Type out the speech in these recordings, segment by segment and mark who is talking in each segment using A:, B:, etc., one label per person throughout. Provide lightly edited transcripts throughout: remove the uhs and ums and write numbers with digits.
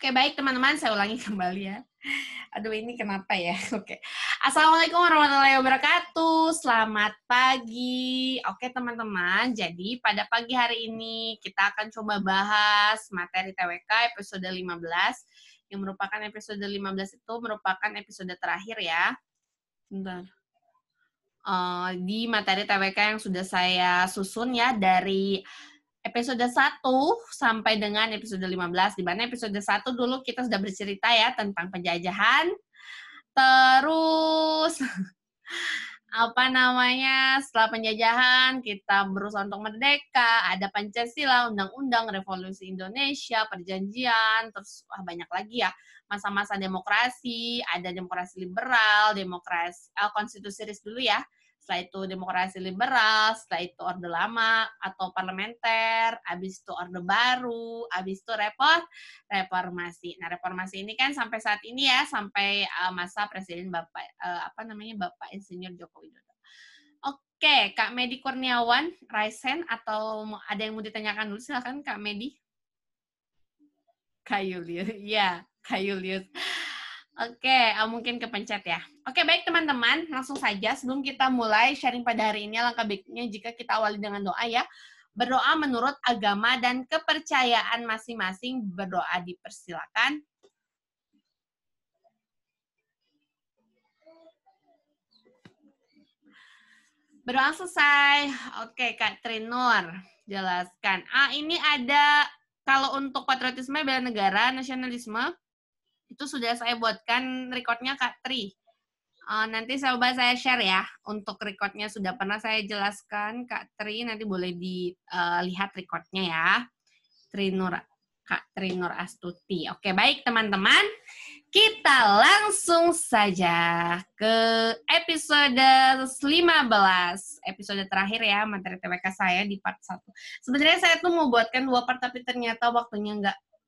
A: Oke, baik teman-teman, saya ulangi kembali ya. Aduh, ini kenapa ya? Oke. Assalamualaikum warahmatullahi wabarakatuh. Selamat pagi. Oke, teman-teman. Jadi, pada pagi hari ini kita akan coba bahas materi TWK episode 15. Yang merupakan episode 15 itu merupakan episode terakhir ya. Bentar. Di materi TWK yang sudah saya susun ya dari episode 1 sampai dengan episode 15, di mana episode 1 dulu kita sudah bercerita ya tentang penjajahan, terus setelah penjajahan kita berusaha untuk merdeka, ada Pancasila, Undang-Undang, Revolusi Indonesia, Perjanjian, terus banyak lagi ya, masa-masa demokrasi, ada demokrasi liberal, demokrasi konstitusi dulu ya, setelah itu demokrasi liberal, setelah itu orde lama atau parlementer, habis itu orde baru, habis itu reformasi. Nah, reformasi ini kan sampai saat ini ya, sampai masa Presiden Bapak Bapak Insinyur Joko Widodo. Oke, Kak Medi Kurniawan, Raisen, atau ada yang mau ditanyakan dulu, silakan Kak Medi. Kak Julius, iya, Kak Julius. Oke, mungkin kepencet ya. Oke, baik teman-teman, langsung saja sebelum kita mulai sharing pada hari ini, alangkah baiknya jika kita awali dengan doa ya. Berdoa menurut agama dan kepercayaan masing-masing, berdoa dipersilakan. Berdoa selesai. Oke, Kak Trinur, jelaskan. Ini ada, kalau untuk patriotisme, bela negara, nasionalisme, itu sudah saya buatkan recordnya Kak Tri. Nanti coba saya share ya. Untuk recordnya sudah pernah saya jelaskan Kak Tri. Nanti boleh dilihat recordnya ya. Kak Trinur Astuti. Oke, baik teman-teman. Kita langsung saja ke episode 15. Episode terakhir ya, materi TWK saya di part 1. Sebenarnya saya tuh mau buatkan 2 part, tapi ternyata waktunya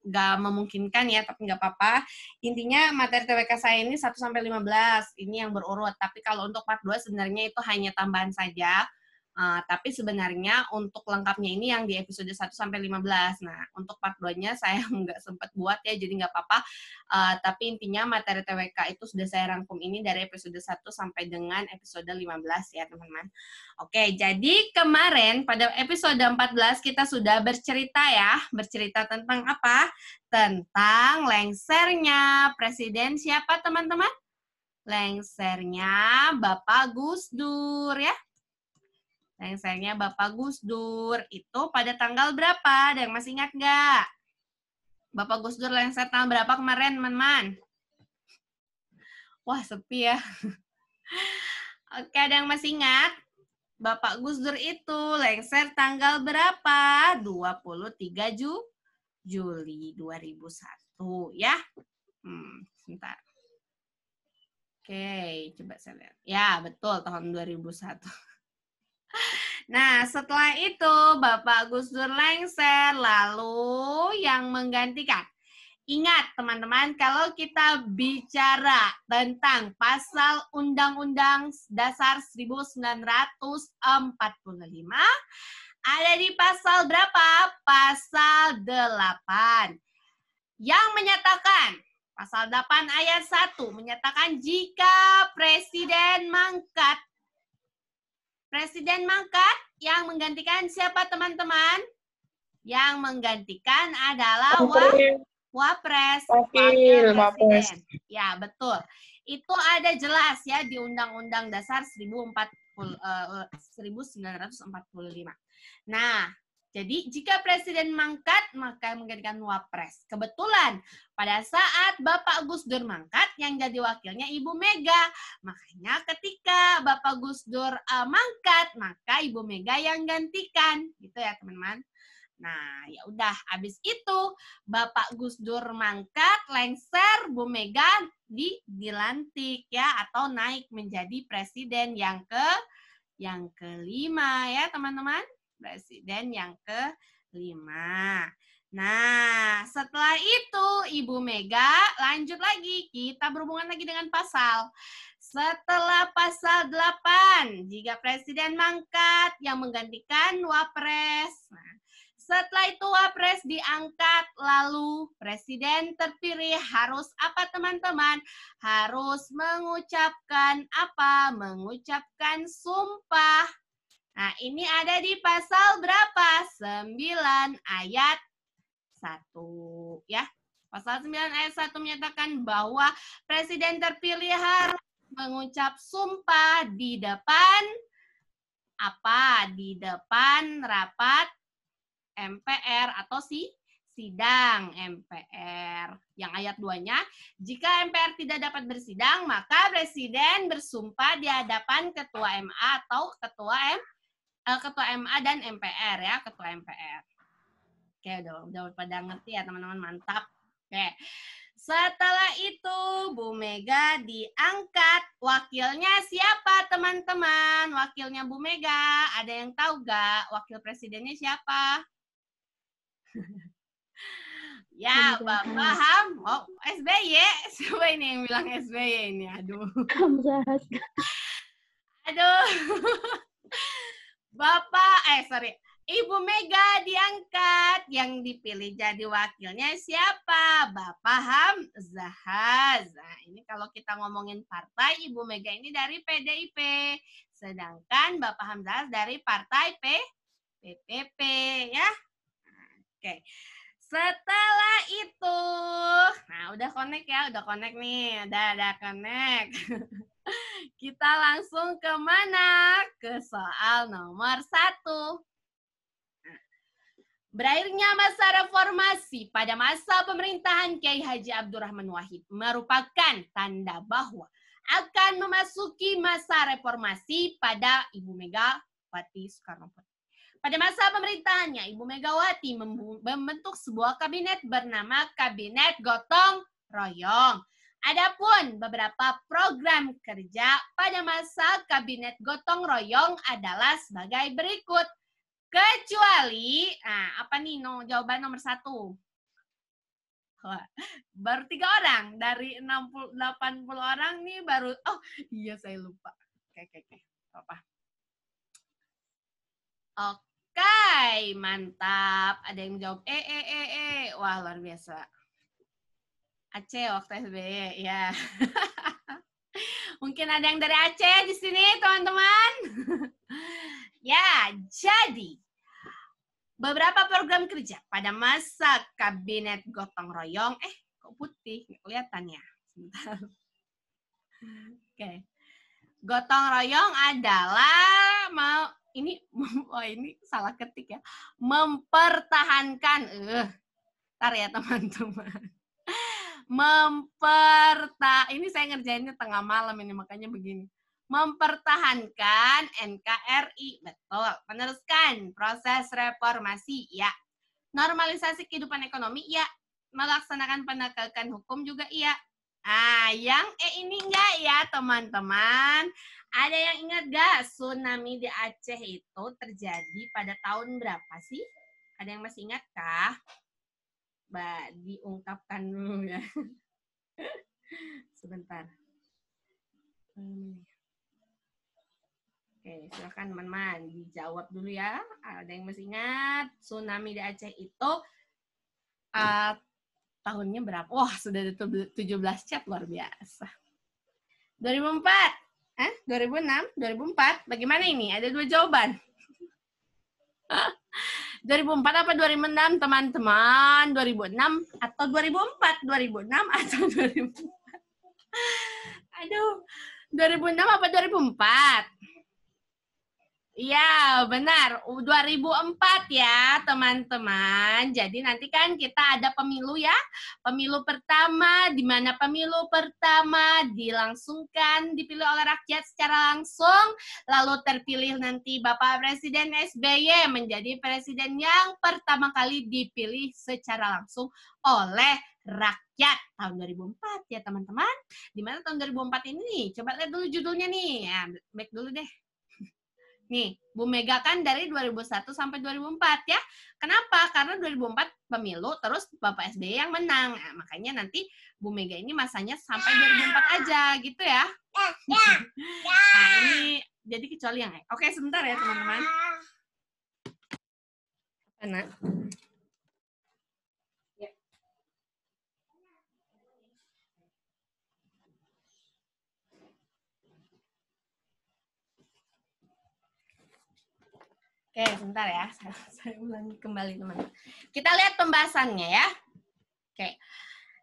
A: nggak memungkinkan ya, tapi nggak apa-apa. Intinya materi TWK saya ini 1-15, ini yang berurut. Tapi kalau untuk part 2 sebenarnya itu hanya tambahan saja. Tapi sebenarnya untuk lengkapnya ini yang di episode 1-15. Nah, untuk part 2-nya saya nggak sempat buat ya, jadi nggak apa-apa. Tapi intinya materi TWK itu sudah saya rangkum ini dari episode 1 sampai dengan episode 15 ya, teman-teman. Oke, jadi kemarin pada episode 14 kita sudah bercerita ya. Bercerita tentang apa? Tentang lengsernya Presiden siapa, teman-teman? Lengsernya Bapak Gus Dur ya. Lengsernya Bapak Gus Dur itu pada tanggal berapa? Ada yang masih ingat nggak? Bapak Gus Dur lengser tanggal berapa kemarin, teman-teman? Wah, sepi ya. Oke, ada yang masih ingat? Bapak Gus Dur itu lengser tanggal berapa? 23 Juli 2001 ya. Sebentar. Oke, coba saya lihat. Ya, betul, tahun 2001. Nah, setelah itu Bapak Gus Dur lengser, lalu yang menggantikan. Ingat teman-teman, kalau kita bicara tentang pasal Undang-Undang Dasar 1945, ada di pasal berapa? Pasal 8. Yang menyatakan, pasal 8 ayat 1, menyatakan jika Presiden mangkat yang menggantikan siapa teman-teman? Yang menggantikan adalah Wapres, Wakil Presiden. Ya, betul. Itu ada jelas ya di Undang-Undang Dasar 1945. Nah, jadi jika Presiden mangkat, maka menggantikan Wapres. Kebetulan pada saat Bapak Gus Dur mangkat, yang jadi wakilnya Ibu Mega. Makanya ketika Bapak Gus Dur mangkat, maka Ibu Mega yang gantikan. Gitu ya teman-teman. Nah, ya udah. Habis itu Bapak Gus Dur mangkat, lengser, Bu Mega dilantik ya, atau naik menjadi presiden yang kelima ya teman-teman. Presiden yang kelima. Nah, setelah itu Ibu Mega lanjut lagi. Kita berhubungan lagi dengan pasal. Setelah pasal 8, jika Presiden mangkat yang menggantikan Wapres. Nah, Setelah itu wapres diangkat, lalu presiden terpilih harus apa teman-teman? Harus mengucapkan apa? Mengucapkan sumpah. Nah, ini ada di pasal berapa? 9 ayat 1 ya. Pasal 9 ayat 1 menyatakan bahwa presiden terpilih harus mengucap sumpah di depan apa? Di depan rapat MPR atau sidang MPR. Yang ayat 2-nya, jika MPR tidak dapat bersidang, maka presiden bersumpah di hadapan ketua MA atau ketua MA dan MPR ya, ketua MPR. Oke, udah pada ngerti ya teman-teman, mantap. Oke. Setelah itu Bu Mega diangkat. Wakilnya siapa teman-teman? Wakilnya Bu Mega. Ada yang tahu gak wakil presidennya siapa? Ya, Bapak Ham. Oh, SBY. Siapa ini yang bilang SBY ini? Aduh. Aduh. Ibu Mega diangkat. Yang dipilih jadi wakilnya siapa? Bapak Hamzahas. Nah, ini kalau kita ngomongin partai, Ibu Mega ini dari PDIP. Sedangkan Bapak Hamzahas dari partai PPP ya. Oke. Setelah itu, nah udah connect ya, udah connect nih, udah connect. Kita langsung ke mana? Ke soal nomor 1. Berakhirnya masa reformasi pada masa pemerintahan Kiai Haji Abdurrahman Wahid merupakan tanda bahwa akan memasuki masa reformasi pada Ibu Megawati Soekarno-Putri. Pada masa pemerintahannya, Ibu Megawati membentuk sebuah kabinet bernama Kabinet Gotong Royong. Adapun beberapa program kerja pada masa Kabinet Gotong Royong adalah sebagai berikut. Kecuali, nah apa nih jawaban nomor 1? Baru 3 orang. Dari 80 orang nih baru, oh iya saya lupa. Oke. Apa? Oke, mantap. Ada yang jawab Wah, luar biasa. Aceh waktu SBY, ya. Mungkin ada yang dari Aceh di sini, teman-teman. Ya, jadi beberapa program kerja pada masa Kabinet Gotong Royong, kok putih? Nggak kelihatan ya? Sebentar. Oke. Gotong Royong adalah ini salah ketik ya. Mempertahankan. Ntar ya teman-teman. Ini saya ngerjainnya tengah malam ini makanya begini. Mempertahankan NKRI, betul. Meneruskan proses reformasi, ya. Normalisasi kehidupan ekonomi, ya. Melaksanakan penegakan hukum juga, iya. Yang ini enggak ya teman-teman. Ada yang ingat gak tsunami di Aceh itu terjadi pada tahun berapa sih? Ada yang masih ingat kah? Diungkapkan dulu ya. Sebentar. Oke, silakan teman-teman dijawab dulu ya. Ada yang masih ingat tsunami di Aceh itu tahunnya berapa? Wah, sudah 17 chat, luar biasa. 2004? 2006? 2004? Bagaimana ini? Ada 2 jawaban. 2004 apa 2006, teman-teman? 2006 atau 2004? 2006 atau 2004? Aduh, 2006 apa 2004? Iya, benar. 2004 ya, teman-teman. Jadi nanti kan kita ada pemilu ya. Pemilu pertama, di mana pemilu pertama dilangsungkan, dipilih oleh rakyat secara langsung. Lalu terpilih nanti Bapak Presiden SBY menjadi presiden yang pertama kali dipilih secara langsung oleh rakyat tahun 2004 ya, teman-teman. Di mana tahun 2004 ini nih? Coba lihat dulu judulnya nih. Ya, back dulu deh. Nih, Bu Mega kan dari 2001 sampai 2004 ya. Kenapa? Karena 2004 pemilu, terus Bapak SBY yang menang. Nah, makanya nanti Bu Mega ini masanya sampai 2004 aja, gitu ya. Nah, ini jadi kecuali yang... Oke, sebentar ya, teman-teman. Mana? Ya. Oke, sebentar ya. Saya ulangi kembali, teman-teman. Kita lihat pembahasannya ya. Oke.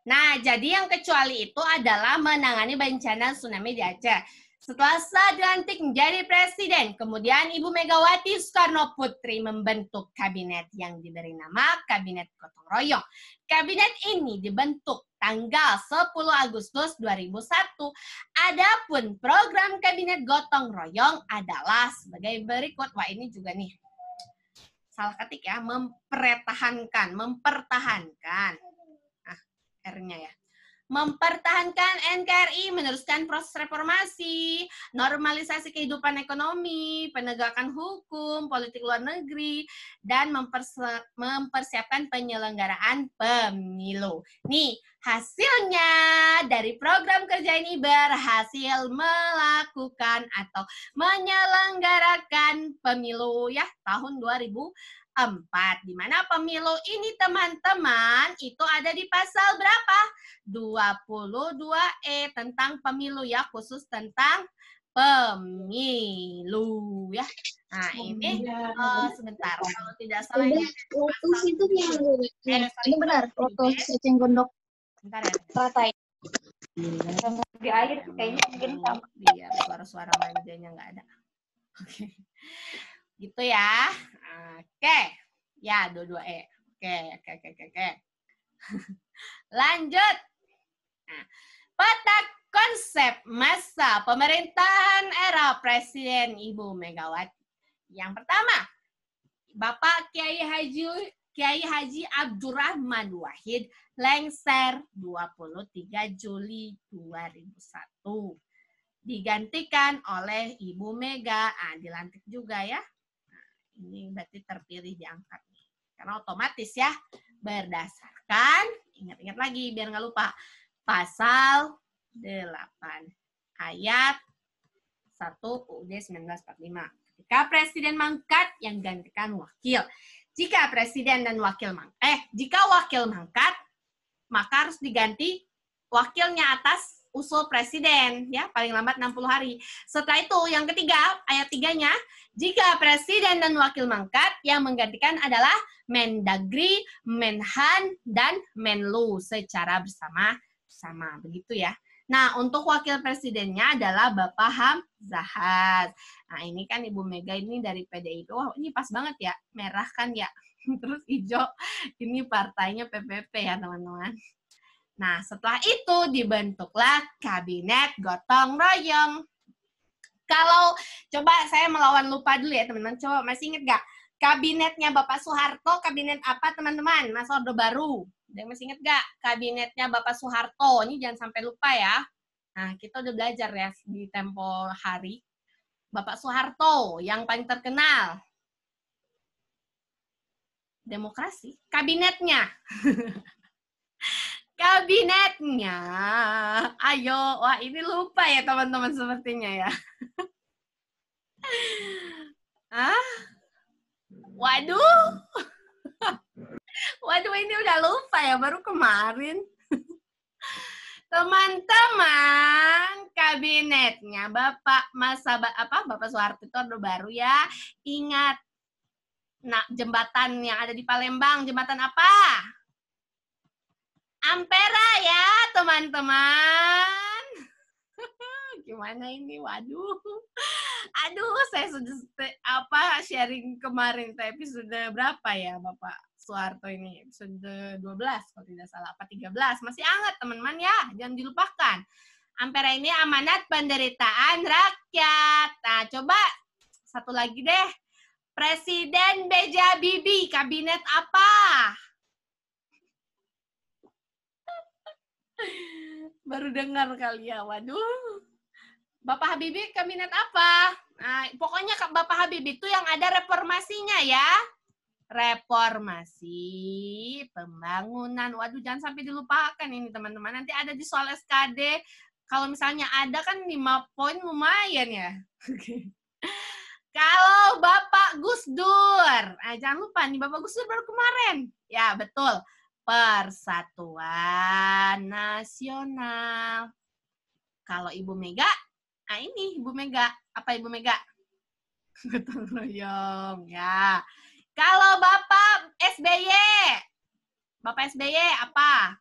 A: Nah, jadi yang kecuali itu adalah menangani bencana tsunami di Aceh. Setelah saat dilantik menjadi presiden, kemudian Ibu Megawati Soekarno Putri membentuk kabinet yang diberi nama Kabinet Gotong Royong. Kabinet ini dibentuk tanggal 10 Agustus 2001. Adapun program Kabinet Gotong Royong adalah sebagai berikut. Wah, ini juga nih. Salah ketik ya, mempertahankan. R-nya ya. Mempertahankan NKRI, meneruskan proses reformasi, normalisasi kehidupan ekonomi, penegakan hukum, politik luar negeri, dan mempersiapkan penyelenggaraan pemilu. Nih, hasilnya dari program kerja ini berhasil melakukan atau menyelenggarakan pemilu ya tahun 2004. Di mana pemilu ini teman-teman itu ada di pasal berapa? 22E tentang pemilu ya, khusus tentang pemilu ya. Nah, ini sebentar kalau tidak salah ini
B: ini benar, foto cacing gondok.
A: Bentar ya.
B: Ratai. Di air kayaknya mungkin sama.
A: Biar suara-suara manjanya nggak ada. Oke. Gitu ya. Oke. Ya, 22E. Oke. Lanjut. Nah, peta konsep masa pemerintahan era Presiden Ibu Megawati. Yang pertama, Bapak Kiai Haji Abdurrahman Wahid lengser 23 Juli 2001. Digantikan oleh Ibu Mega, dilantik juga ya. Nah, ini berarti terpilih diangkat. Karena otomatis ya, berdasarkan, ingat-ingat lagi biar nggak lupa, pasal 8 ayat 1 UUD 1945. Ketika presiden mangkat, yang gantikan wakil. Jika presiden dan jika wakil mangkat, maka harus diganti wakilnya atas usul presiden ya, paling lambat 60 hari. Setelah itu yang ketiga, ayat 3-nya, jika presiden dan wakil mangkat, yang menggantikan adalah Mendagri, Menhan, dan Menlu secara bersama-sama. Begitu ya. Nah, untuk wakil presidennya adalah Bapak Hamzahas. Nah, ini kan Ibu Mega ini dari PDIP. Wah, ini pas banget ya. Merah kan ya. Terus hijau. Ini partainya PPP ya, teman-teman. Nah, setelah itu dibentuklah Kabinet Gotong Royong. Kalau coba saya melawan lupa dulu ya, teman-teman. Coba masih ingat nggak? Kabinetnya Bapak Soeharto, kabinet apa teman-teman? Masa Orde Baru. Ada yang masih ingat nggak? Kabinetnya Bapak Soeharto. Ini jangan sampai lupa ya. Nah, kita udah belajar ya di tempo hari. Bapak Soeharto yang paling terkenal. Demokrasi. Kabinetnya. Kabinetnya. Ayo. Wah, ini lupa ya teman-teman sepertinya ya. Waduh. Waduh, ini udah lupa ya, baru kemarin. Teman-teman, kabinetnya Bapak Soeharto itu Orde Baru ya. Ingat. Nah, jembatan yang ada di Palembang, jembatan apa? Ampera ya, teman-teman. Gimana ini? Waduh. Aduh, saya sudah sharing kemarin episode berapa ya Bapak Soeharto ini? Episode 12 kalau tidak salah, apa 13. Masih hangat teman-teman ya, jangan dilupakan. Ampera ini amanat penderitaan rakyat. Nah, coba satu lagi deh. Presiden B.J. Habibie, kabinet apa? Baru dengar kali ya, waduh. Bapak Habibie kabinet apa? Nah, pokoknya Bapak Habibie itu yang ada reformasinya ya. Reformasi pembangunan. Waduh, jangan sampai dilupakan ini teman-teman. Nanti ada di soal SKD. Kalau misalnya ada kan 5 poin lumayan ya. Kalau Bapak Gus Dur, jangan lupa nih Bapak Gus Dur baru kemarin. Ya, betul. Persatuan Nasional. Kalau Ibu Mega, ini Ibu Mega. Apa Ibu Mega? Gotong royong, ya. Kalau Bapak SBY, Bapak SBY apa?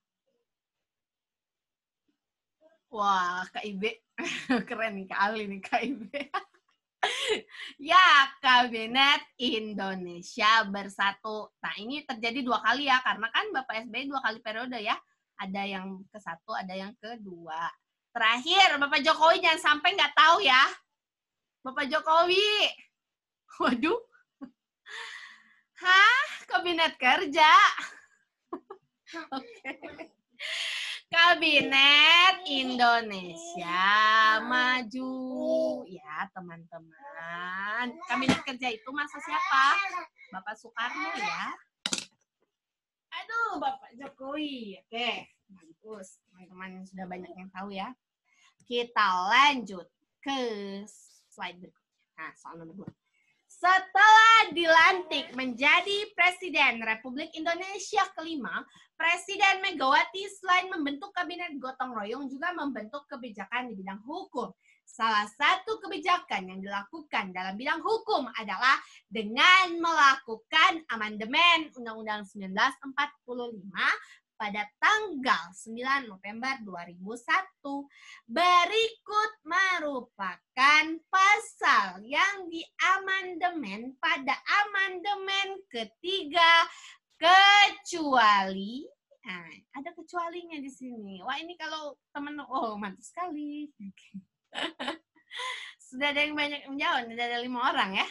A: Wah, KIB. Keren nih, Kak Ali nih, KIB. Ya, Kabinet Indonesia Bersatu. Nah, ini terjadi 2 kali ya, karena kan Bapak SBY 2 kali periode ya. Ada yang ke-1, ada yang kedua. Terakhir, Bapak Jokowi jangan sampai nggak tahu ya. Bapak Jokowi. Waduh. Hah? Kabinet kerja. Oke. Kabinet Indonesia Maju. Ya, teman-teman. Kabinet kerja itu masa siapa? Bapak Soekarno ya. Aduh, Bapak Jokowi. Oke, bagus. Teman-teman sudah banyak yang tahu ya. Kita lanjut ke slide berikutnya. Nah, soal nomor 2. Setelah dilantik menjadi Presiden Republik Indonesia kelima, Presiden Megawati selain membentuk kabinet gotong royong juga membentuk kebijakan di bidang hukum. Salah satu kebijakan yang dilakukan dalam bidang hukum adalah dengan melakukan amandemen Undang-Undang 1945 pada tanggal 9 November 2001. Berikut merupakan pasal yang diamandemen pada amandemen ketiga, kecuali, ada kecualinya di sini. Wah, ini kalau teman, mantap sekali. Sudah ada yang banyak menjawab, sudah ada 5 orang ya.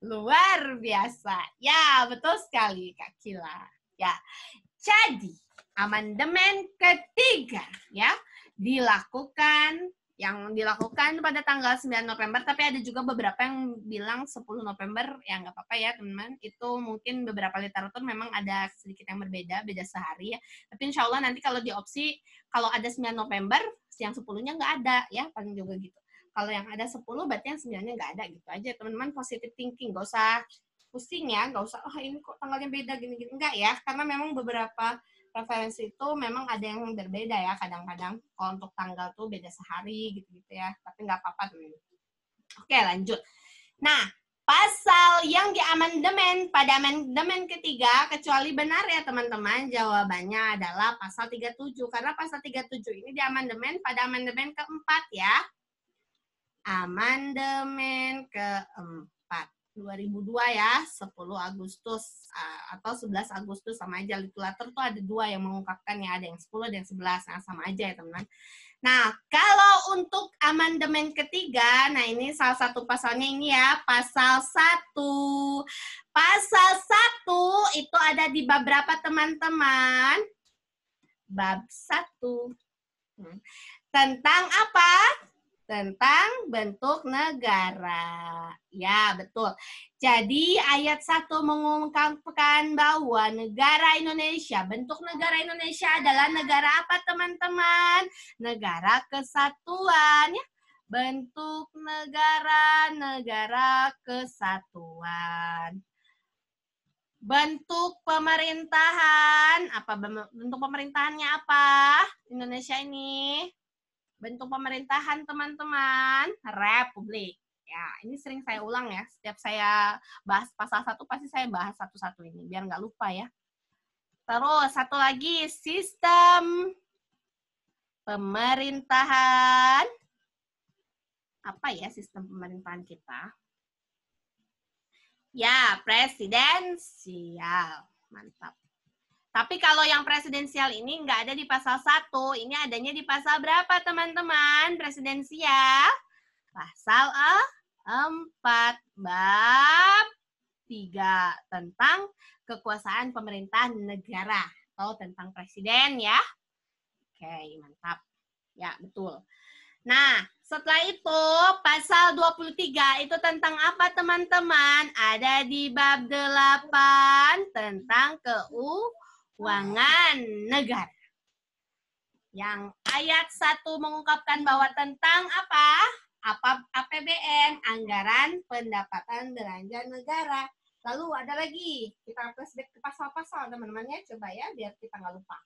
A: Luar biasa. Ya, betul sekali Kak Kila. Ya. Jadi, amandemen ketiga ya dilakukan pada tanggal 9 November, tapi ada juga beberapa yang bilang 10 November, ya nggak apa-apa ya teman-teman. Itu mungkin beberapa literatur memang ada sedikit yang berbeda, beda sehari ya. Tapi insya Allah nanti kalau di opsi, kalau ada 9 November, yang 10-nya nggak ada ya, paling juga gitu. Kalau yang ada 10, berarti yang 9-nya nggak ada gitu aja. Teman-teman positive thinking, nggak usah pusing ya, nggak usah, ini kok tanggalnya beda gini-gini. Enggak ya, karena memang beberapa referensi itu memang ada yang berbeda ya, kadang-kadang kalau untuk tanggal tuh beda sehari gitu-gitu ya. Tapi nggak apa-apa teman. Oke, lanjut. Nah, pasal yang diamandemen pada amandemen ketiga, kecuali benar ya teman-teman, jawabannya adalah pasal 37. Karena pasal 37 ini diamandemen pada amandemen keempat ya. Amandemen keempat 2002 ya, 10 Agustus atau 11 Agustus, sama aja. Literatur tuh ada 2 yang mengungkapkan ya, ada yang 10 ada yang 11, nah sama aja ya teman-teman. Nah, kalau untuk amandemen ketiga, nah ini salah satu pasalnya ini ya, pasal 1. Pasal 1 itu ada di bab berapa teman-teman? Bab 1. Tentang apa? Tentang bentuk negara. Ya, betul. Jadi ayat 1 mengungkapkan bahwa negara Indonesia, bentuk negara Indonesia adalah negara apa teman-teman? Negara kesatuan ya. Bentuk negara kesatuan. Bentuk pemerintahan, apa bentuk pemerintahannya apa? Indonesia ini bentuk pemerintahan teman-teman, republik. Ya, ini sering saya ulang ya. Setiap saya bahas pasal 1 pasti saya bahas satu-satu ini biar nggak lupa ya. Terus satu lagi, sistem pemerintahan. Apa ya sistem pemerintahan kita? Ya, presidensial. Mantap. Tapi kalau yang presidensial ini nggak ada di pasal 1. Ini adanya di pasal berapa, teman-teman? Presidensial. Pasal 4. Bab 3. Tentang kekuasaan pemerintah negara. Atau tentang presiden ya. Oke, mantap. Ya, betul. Nah, setelah itu pasal 23 itu tentang apa, teman-teman? Ada di bab 8 tentang keuangan negara. Yang ayat 1 mengungkapkan bahwa tentang apa? APBN, anggaran pendapatan belanja negara. Lalu ada lagi, kita flashback ke pasal-pasal teman-teman ya, coba ya biar kita nggak lupa.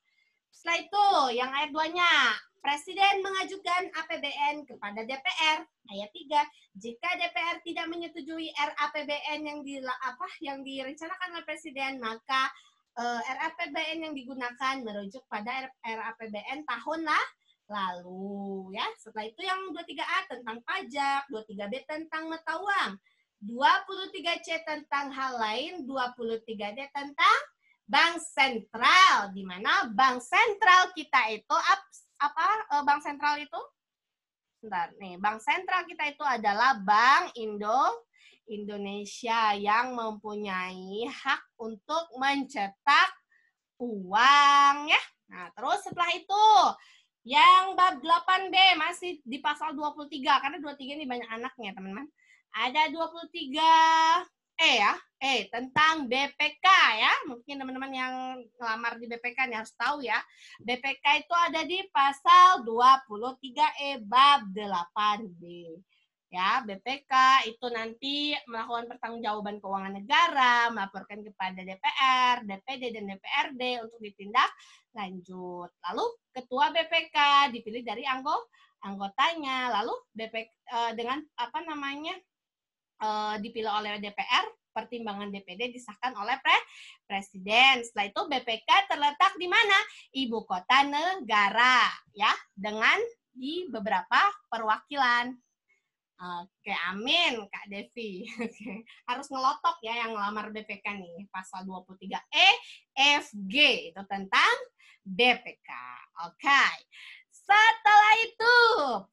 A: Setelah itu, yang ayat 2-nya, Presiden mengajukan APBN kepada DPR. Ayat 3, jika DPR tidak menyetujui RAPBN yang direncanakan oleh Presiden, maka RAPBN yang digunakan merujuk pada RAPBN tahun lalu. Ya. Setelah itu yang 23A tentang pajak, 23B tentang mata uang, 23C tentang hal lain, 23D tentang Bank Sentral, di mana Bank Sentral kita itu Bank Sentral itu? Bentar, nih, Bank Sentral kita itu adalah Bank Indonesia yang mempunyai hak untuk mencetak uang ya. Nah, terus setelah itu yang bab 8B masih di pasal 23 karena 23 ini banyak anaknya, teman-teman. Ada 23 tentang BPK ya. Mungkin teman-teman yang ngelamar di BPK nih harus tahu ya. BPK itu ada di pasal 23E bab 8B. Ya, BPK itu nanti melakukan pertanggungjawaban keuangan negara, melaporkan kepada DPR, DPD dan DPRD untuk ditindak lanjut. Lalu ketua BPK dipilih dari anggotanya. Lalu dengan dipilih oleh DPR, pertimbangan DPD disahkan oleh Presiden. Setelah itu BPK terletak di mana? Ibu kota negara, ya, dengan di beberapa perwakilan. Oke, amin Kak Devi. Oke. Harus ngelotok ya yang ngelamar BPK nih. Pasal 23E, F, G itu tentang BPK. Oke. Setelah itu,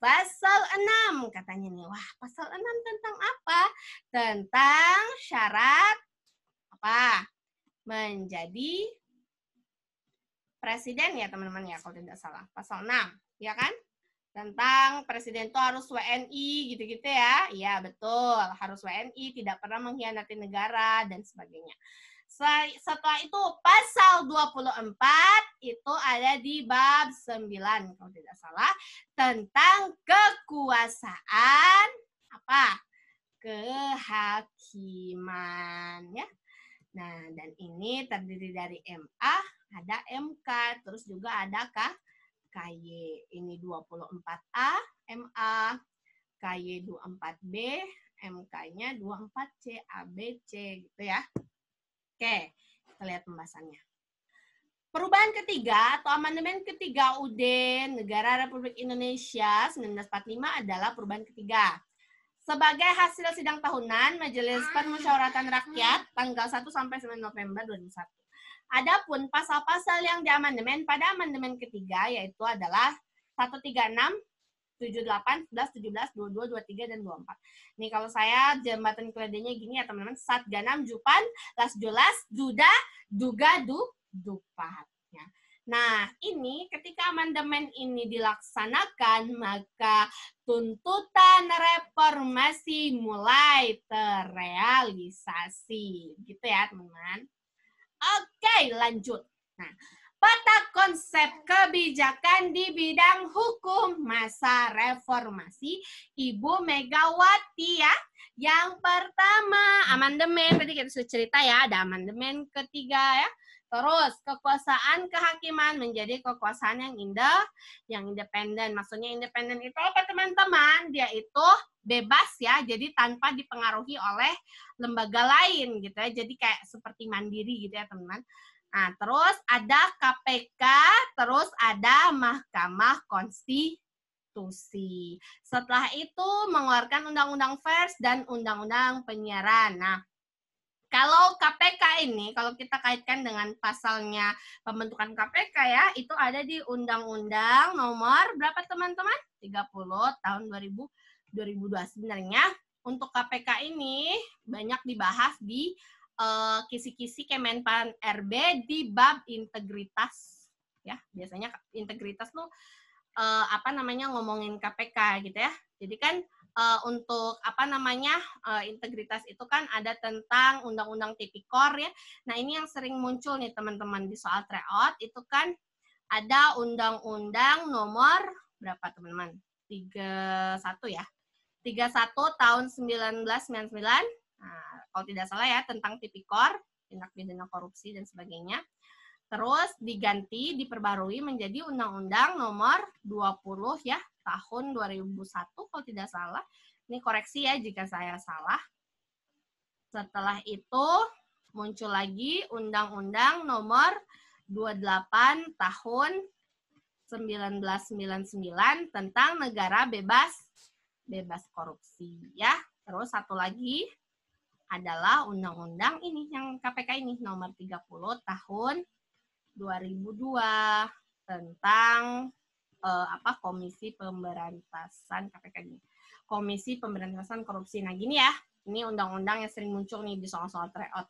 A: pasal 6 katanya nih. Wah, pasal 6 tentang apa? Tentang syarat menjadi presiden ya teman-teman ya kalau tidak salah. Pasal 6, ya kan? Tentang presiden itu harus WNI gitu-gitu ya. Iya, betul. Harus WNI, tidak pernah mengkhianati negara dan sebagainya. Setelah itu pasal 24 itu ada di bab 9 kalau tidak salah tentang kekuasaan kehakiman ya. Nah, dan ini terdiri dari MA, ada MK, terus juga ada KY. Ini 24A, MA, KY 24B, MK-nya 24C, ABC gitu ya. Oke, kita lihat pembahasannya. Perubahan ketiga atau amandemen ketiga UUD Negara Republik Indonesia 1945 adalah perubahan ketiga. Sebagai hasil sidang tahunan Majelis Permusyawaratan Rakyat tanggal 1 sampai 9 November 2001. Adapun pasal-pasal yang diamandemen pada amandemen ketiga yaitu adalah 136, 78, 11, 17, 22, 23, dan 24. Nih kalau saya jembatan keledainya gini ya teman-teman. Satganam, Jupan, Las Jolas, Duda, Duga, Dupat. Ya. Nah ini ketika amandemen ini dilaksanakan maka tuntutan reformasi mulai terrealisasi. Gitu ya teman-teman. Oke lanjut. Nah, peta konsep kebijakan di bidang hukum masa reformasi Ibu Megawati ya. Yang pertama, amandemen. Tadi kita sudah cerita ya, ada amandemen ketiga ya. Terus, kekuasaan kehakiman menjadi kekuasaan yang independen. Maksudnya independen itu apa teman-teman? Dia itu bebas ya, jadi tanpa dipengaruhi oleh lembaga lain gitu ya. Jadi kayak seperti mandiri gitu ya teman-teman. Nah, terus ada KPK, terus ada Mahkamah Konstitusi. Setelah itu mengeluarkan Undang-Undang Pers dan Undang-Undang Penyiaran. Nah, kalau KPK ini, kalau kita kaitkan dengan pasalnya pembentukan KPK ya, itu ada di Undang-Undang nomor berapa teman-teman? 30 tahun 2002. Sebenarnya untuk KPK ini banyak dibahas di kisi-kisi Kemenpan RB di bab integritas ya. Biasanya integritas tuh ngomongin KPK gitu ya. Jadi kan untuk integritas itu kan ada tentang Undang-Undang Tipikor ya. Nah, ini yang sering muncul nih teman-teman di soal tryout itu kan ada Undang-Undang nomor berapa teman-teman? 31 ya. 31 tahun 1999. Nah, kalau tidak salah ya, tentang tipikor, tindak pidana korupsi dan sebagainya. Terus diganti, diperbarui menjadi Undang-Undang Nomor 20 ya, tahun 2001 kalau tidak salah. Ini koreksi ya jika saya salah. Setelah itu muncul lagi Undang-Undang Nomor 28 tahun 1999 tentang negara bebas korupsi ya. Terus satu lagi adalah undang-undang ini yang KPK ini nomor 30 tahun 2002 tentang Komisi Pemberantasan KPK ini. Komisi Pemberantasan Korupsi. Nah, gini ya. Ini undang-undang yang sering muncul nih di soal-soal tryout.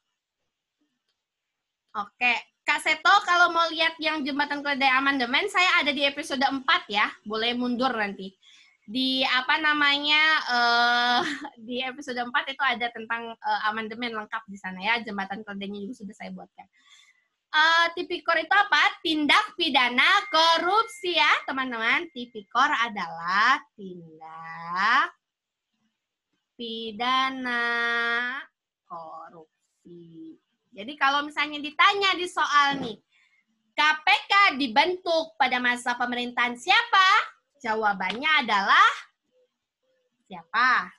A: Oke, Kak Seto, kalau mau lihat yang jembatan keledai amandemen, saya ada di episode 4 ya. Boleh mundur nanti. Di di episode 4 itu ada tentang amandemen lengkap di sana ya. Jembatan keledainya juga sudah saya buatkan. Tipikor itu apa? Tindak pidana korupsi ya, teman-teman. Tipikor adalah tindak pidana korupsi. Jadi kalau misalnya ditanya di soal nih, KPK dibentuk pada masa pemerintahan siapa? Jawabannya adalah siapa?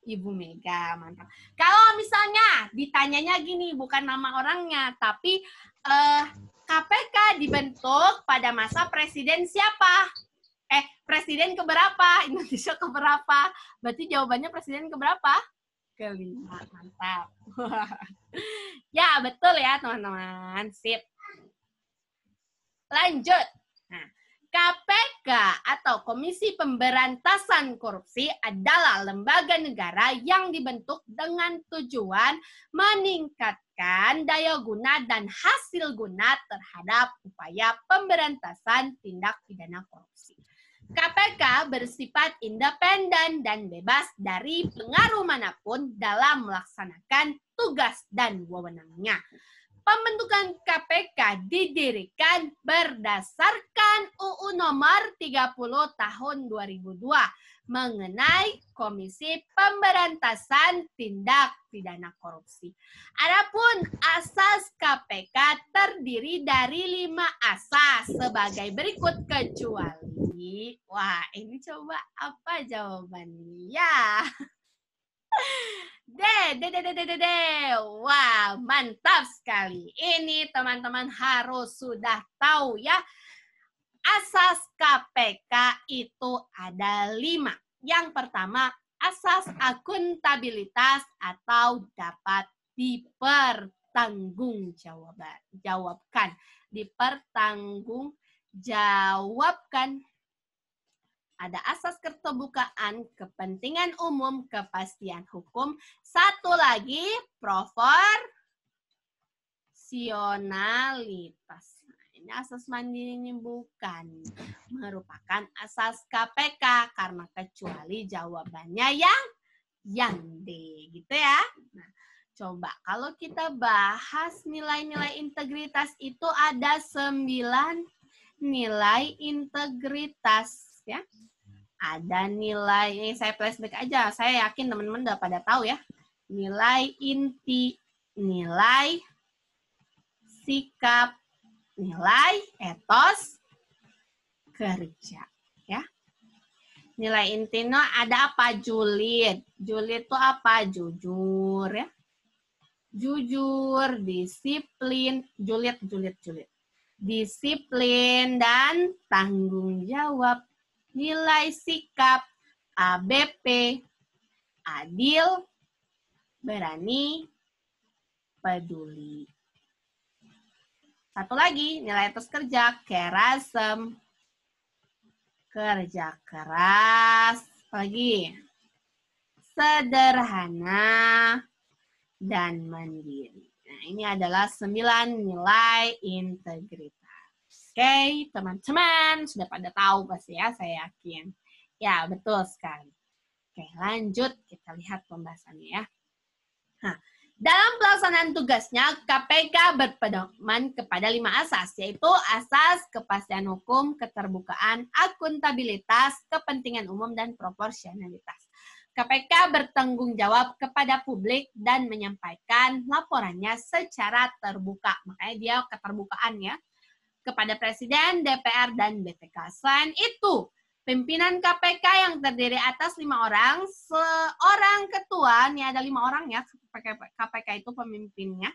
A: Ibu Mega, mantap. Kalau misalnya ditanyanya gini, bukan nama orangnya, tapi KPK dibentuk pada masa presiden siapa? Presiden keberapa? Indonesia keberapa? Berarti jawabannya presiden keberapa? Kelima, mantap. Ya, betul ya teman-teman. Sip. Lanjut. Nah, KPK atau Komisi Pemberantasan Korupsi adalah lembaga negara yang dibentuk dengan tujuan meningkatkan daya guna dan hasil guna terhadap upaya pemberantasan tindak pidana korupsi. KPK bersifat independen dan bebas dari pengaruh manapun dalam melaksanakan tugas dan wewenangnya. Pembentukan KPK didirikan berdasarkan UU Nomor 30 Tahun 2002 mengenai Komisi Pemberantasan Tindak Pidana Korupsi. Adapun asas KPK terdiri dari 5 asas sebagai berikut kecuali. Wah, ini coba apa jawabannya? Wah, mantap sekali. Ini teman-teman harus sudah tahu ya. Asas KPK itu ada 5. Yang pertama, asas akuntabilitas atau dapat dipertanggungjawabkan. Dipertanggungjawabkan. Ada asas keterbukaan, kepentingan umum, kepastian hukum. Satu lagi, proporsionalitas. Nah, ini asas mandiri ini bukan merupakan asas KPK karena kecuali jawabannya yang D, gitu ya. Nah, coba kalau kita bahas nilai-nilai integritas itu ada 9 nilai integritas ya. Ada nilai, ini saya flashback aja, saya yakin teman-teman udah pada tahu ya. Nilai inti, nilai sikap, nilai etos kerja. Ya. Nilai inti ada apa? Julid. Julid itu apa? Jujur. Ya. Jujur, disiplin, julid. Disiplin dan tanggung jawab. Nilai sikap, ABP, adil, berani, peduli. Satu lagi, nilai etos kerja, kerasem, kerja keras, lagi sederhana, dan mandiri. Nah, ini adalah 9 nilai integritas. Oke, teman-teman sudah pada tahu pasti ya, saya yakin. Ya, betul sekali. Oke, lanjut kita lihat pembahasannya ya. Nah, Dalam pelaksanaan tugasnya, KPK berpedoman kepada 5 asas, yaitu asas kepastian hukum, keterbukaan, akuntabilitas, kepentingan umum, dan proporsionalitas. KPK bertanggung jawab kepada publik dan menyampaikan laporannya secara terbuka. Makanya dia keterbukaan ya, kepada Presiden, DPR, dan BPK. Selain itu, pimpinan KPK yang terdiri atas 5 orang, seorang ketua, ini ada 5 orang ya, KPK itu pemimpinnya.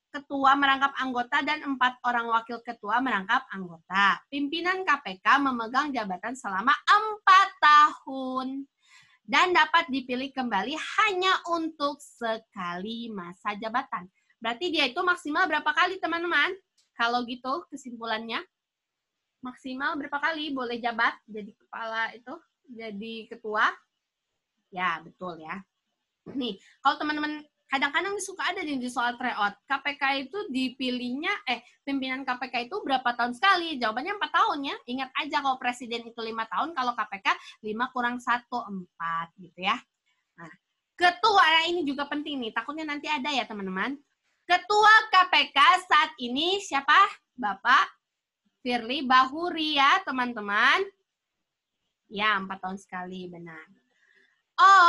A: Ketua merangkap anggota dan 4 orang wakil ketua merangkap anggota. Pimpinan KPK memegang jabatan selama 4 tahun dan dapat dipilih kembali hanya untuk sekali masa jabatan. Berarti dia itu maksimal berapa kali, teman-teman? Kalau gitu kesimpulannya, maksimal berapa kali boleh jabat jadi kepala itu, jadi ketua? Ya, betul ya. Nih, kalau teman-teman kadang-kadang suka ada di soal tryout, KPK itu dipilihnya, pimpinan KPK itu berapa tahun sekali? Jawabannya 4 tahun ya. Ingat aja kalau presiden itu 5 tahun, kalau KPK 5 kurang 1, 4 gitu ya. Nah, ketua, ini juga penting nih, takutnya nanti ada ya teman-teman. Ketua KPK saat ini siapa? Bapak Firly Bahuri ya teman-teman. Ya, 4 tahun sekali, benar.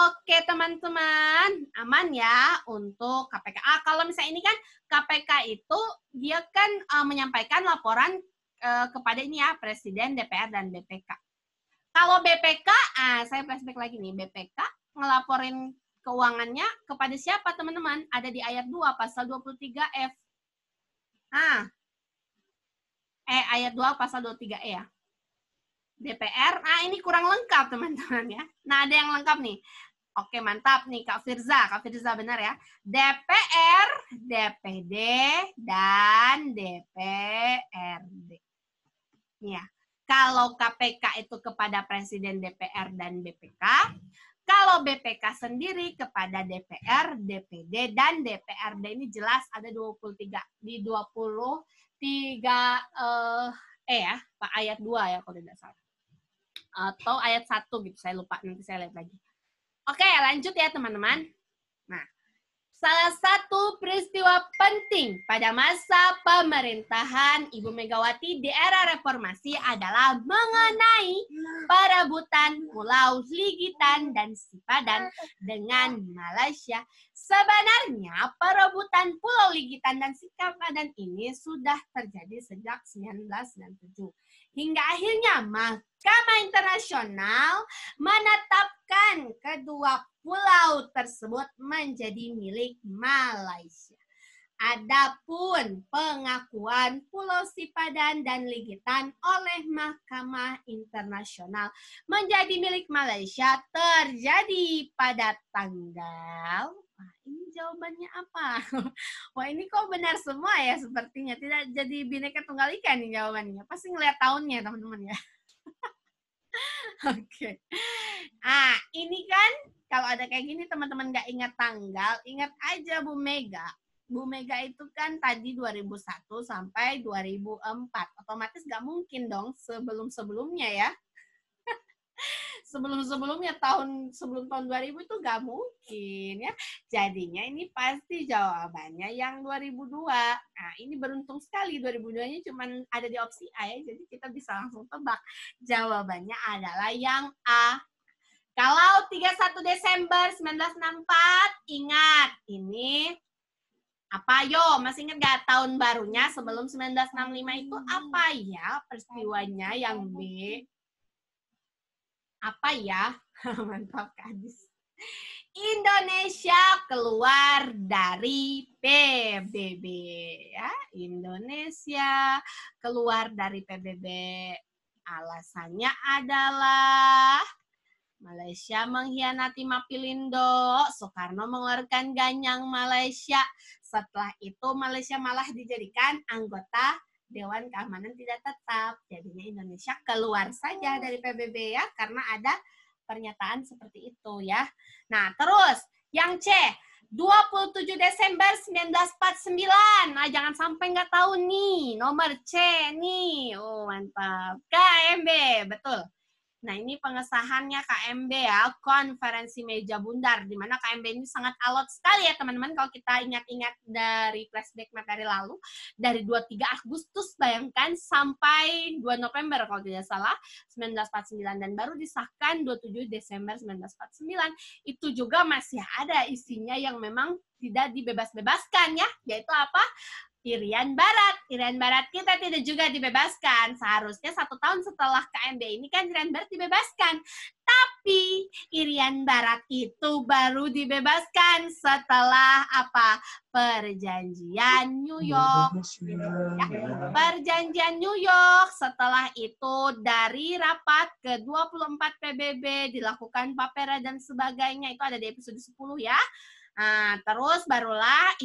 A: Oke teman-teman, aman ya untuk KPK. Kalau misalnya ini kan KPK itu dia kan menyampaikan laporan kepada ini ya, Presiden, DPR, dan BPK. Kalau BPK, saya flashback lagi nih, BPK ngelaporin keuangannya kepada siapa teman-teman? Ada di ayat 2, pasal 23F. Ayat 2, pasal 23E ya. DPR, ini kurang lengkap teman-teman ya. Nah, ada yang lengkap nih. Oke, mantap nih Kak Firza. Kak Firza benar ya. DPR, DPD, dan DPRD. Nih ya. Kalau KPK itu kepada Presiden, DPR, dan BPK. Kalau BPK sendiri kepada DPR, DPD, dan DPRD. Ini jelas ada 23. Di 23 ya, Pak, ayat 2 ya kalau tidak salah. Atau ayat 1 gitu, saya lupa, nanti saya lihat lagi. Oke, lanjut ya teman-teman. Nah, salah satu peristiwa penting pada masa pemerintahan Ibu Megawati di era reformasi adalah mengenai perebutan Pulau Ligitan dan Sipadan dengan Malaysia. Sebenarnya perebutan Pulau Ligitan dan Sipadan ini sudah terjadi sejak 1997. Hingga akhirnya Mahkamah Internasional menetapkan kedua pulau tersebut menjadi milik Malaysia. Adapun pengakuan Pulau Sipadan dan Ligitan oleh Mahkamah Internasional menjadi milik Malaysia terjadi pada tanggal, ini jawabannya apa? Wah, ini kok benar semua ya sepertinya. Tidak jadi Bhinneka Tunggal Ika nih jawabannya. Pasti ngeliat tahunnya teman-teman ya. Oke. Ini kan kalau ada kayak gini teman-teman nggak ingat tanggal, ingat aja Bu Mega. Bu Mega itu kan tadi 2001 sampai 2004. Otomatis nggak mungkin dong sebelum-sebelumnya ya. Sebelum-sebelumnya sebelum tahun 2000 itu nggak mungkin ya. Jadinya ini pasti jawabannya yang 2002. Nah, ini beruntung sekali 2002-nya cuma ada di opsi A ya. Jadi kita bisa langsung tebak. Jawabannya adalah yang A. Kalau 31 Desember 1964, ingat ini apa yo? Masih ingat gak tahun barunya sebelum 1965 itu apa ya peristiwanya yang B? Apa ya? Mantap Kadis. Indonesia keluar dari PBB ya. Indonesia keluar dari PBB. Alasannya adalah Malaysia mengkhianati Mapilindo, Soekarno mengeluarkan Ganyang Malaysia. Setelah itu Malaysia malah dijadikan anggota Dewan Keamanan Tidak Tetap. Jadinya Indonesia keluar saja dari PBB ya, karena ada pernyataan seperti itu ya. Nah, terus yang C, 27 Desember 1949. Nah, jangan sampai nggak tahu nih. Nomor C nih. Oh, mantap. KMB, betul. Nah, ini pengesahannya KMB ya, konferensi meja bundar, di mana KMB ini sangat alot sekali ya teman-teman kalau kita ingat-ingat dari flashback materi lalu, dari 23 Agustus bayangkan sampai 2 November kalau tidak salah, 1949, dan baru disahkan 27 Desember 1949. Itu juga masih ada isinya yang memang tidak dibebas-bebaskan ya, yaitu apa? Irian Barat. Irian Barat kita tidak juga dibebaskan. Seharusnya 1 tahun setelah KMB ini kan Irian Barat dibebaskan. Tapi Irian Barat itu baru dibebaskan setelah apa? Perjanjian New York. Ya, Perjanjian New York. Setelah itu dari rapat ke-24 PBB dilakukan papera dan sebagainya. Itu ada di episode 10 ya. Nah, terus barulah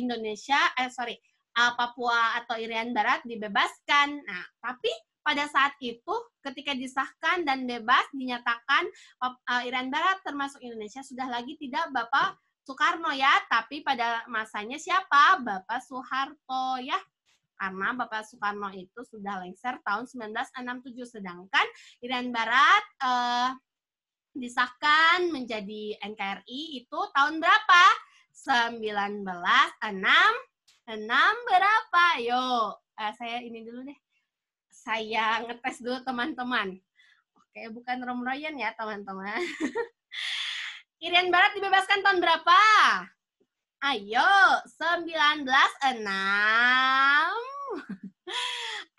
A: Papua atau Irian Barat dibebaskan. Nah, tapi pada saat itu ketika disahkan dan bebas dinyatakan Irian Barat termasuk Indonesia sudah lagi tidak Bapak Soekarno ya, tapi pada masanya siapa? Bapak Soeharto ya. Karena Bapak Soekarno itu sudah lengser tahun 1967, sedangkan Irian Barat disahkan menjadi NKRI itu tahun berapa? 1966 berapa? Yuk, saya ini dulu deh. Saya ngetes dulu teman-teman. Oke, bukan Romroyen ya teman-teman. Irian Barat dibebaskan tahun berapa? Ayo, 1906.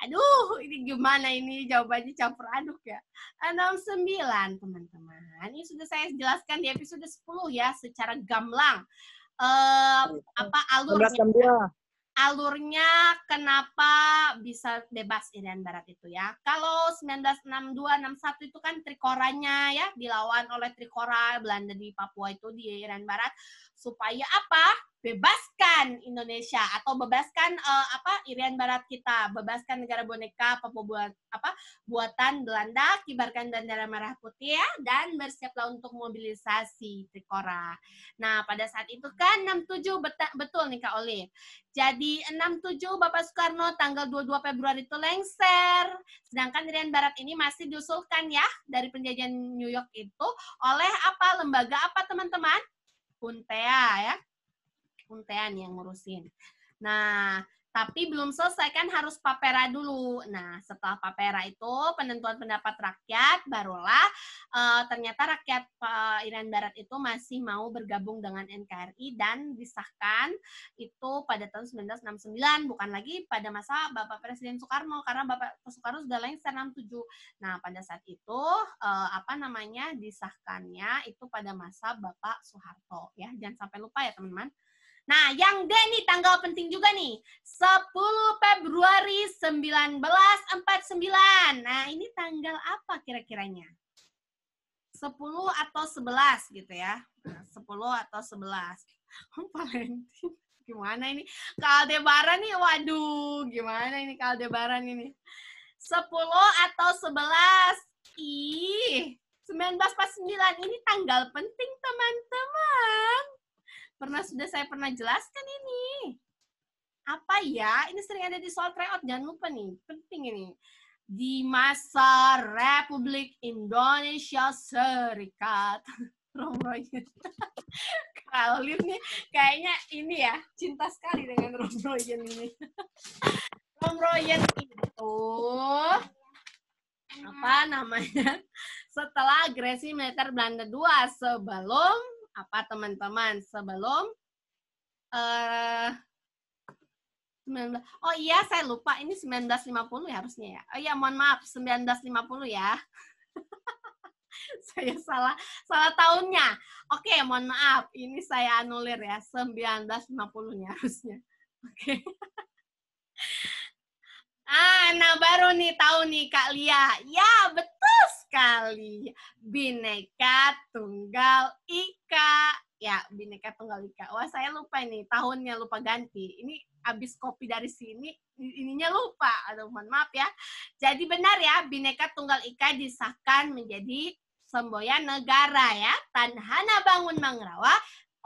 A: Aduh, ini gimana ini jawabannya campur aduk ya. 69 teman-teman. Ini sudah saya jelaskan di episode 10 ya secara gamblang. Alurnya kenapa bisa bebas Irian Barat itu ya. Kalau 1962-61 itu kan trikoranya ya dilawan oleh trikora Belanda di Papua itu di Irian Barat supaya apa? Bebaskan Indonesia atau bebaskan Irian Barat kita, bebaskan negara boneka Papua buatan Belanda, kibarkan bendera merah putih ya, dan bersiaplah untuk mobilisasi trikora. Nah, pada saat itu kan 67 betul nih Kak Olive. Jadi 67 Bapak Soekarno tanggal 22 Februari itu lengser. Sedangkan Irian Barat ini masih diusulkan ya dari penjajahan New York itu oleh apa? Lembaga apa teman-teman? UNTEA ya. UNTEA yang ngurusin. Nah, tapi belum selesai kan harus papera dulu. Nah, setelah papera itu penentuan pendapat rakyat, barulah ternyata rakyat Irian Barat itu masih mau bergabung dengan NKRI dan disahkan itu pada tahun 1969, bukan lagi pada masa Bapak Presiden Soekarno, karena Bapak Soekarno sudah lengser 67. Nah, pada saat itu disahkannya itu pada masa Bapak Soeharto ya. Jangan sampai lupa ya, teman-teman. Nah, yang D nih, tanggal penting juga nih. 10 Februari 1949. Nah, ini tanggal apa kira-kiranya? 10 atau 11 gitu ya. Nah, 10 atau 11. Valentin. Gimana ini? Kaldebaran nih, waduh. Gimana ini Kaldebaran ini? 10 atau 11. 1949 ini tanggal penting, teman-teman. Saya pernah jelaskan ini. Apa ya? Ini sering ada di soal tryout. Jangan lupa nih, penting ini. Di masa Republik Indonesia Serikat. Romroyen. Khalif nih kayaknya ini ya, cinta sekali dengan Romroyen ini. Romroyen itu apa namanya? Setelah agresi militer Belanda II, sebelum apa teman-teman? Sebelum oh iya, saya lupa ini 1950 ya harusnya ya. Oh iya, mohon maaf, 1950 ya. Saya salah tahunnya. Oke, mohon maaf. Ini saya anulir ya, 1950-nya harusnya. Oke. Nah baru nih tahu nih Kak Lia. Ya, betul sekali. Bhinneka Tunggal Ika. Ya, Bhinneka Tunggal Ika. Wah, saya lupa ini. Tahunnya lupa ganti. Ini habis kopi dari sini, ininya lupa. Aduh, mohon maaf ya. Jadi benar ya, Bhinneka Tunggal Ika disahkan menjadi semboyan negara ya. Tanhana Bangun Mangrawa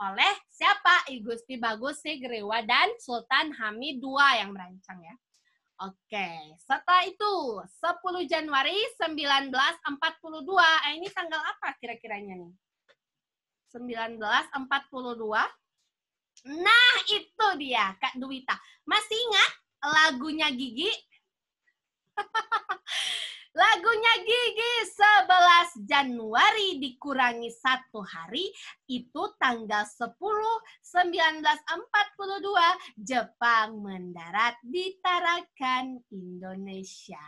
A: oleh siapa? I Gusti Bagus Sigriwa dan Sultan Hamid II yang merancang ya. Oke, setelah itu 10 Januari 1942. Ini tanggal apa kira-kiranya nih? 1942. Nah, itu dia Kak Duwita. Masih ingat lagunya Gigi? Lagunya Gigi 11 Januari dikurangi 1 hari itu tanggal 10 1942 Jepang mendarat di Tarakan, Indonesia.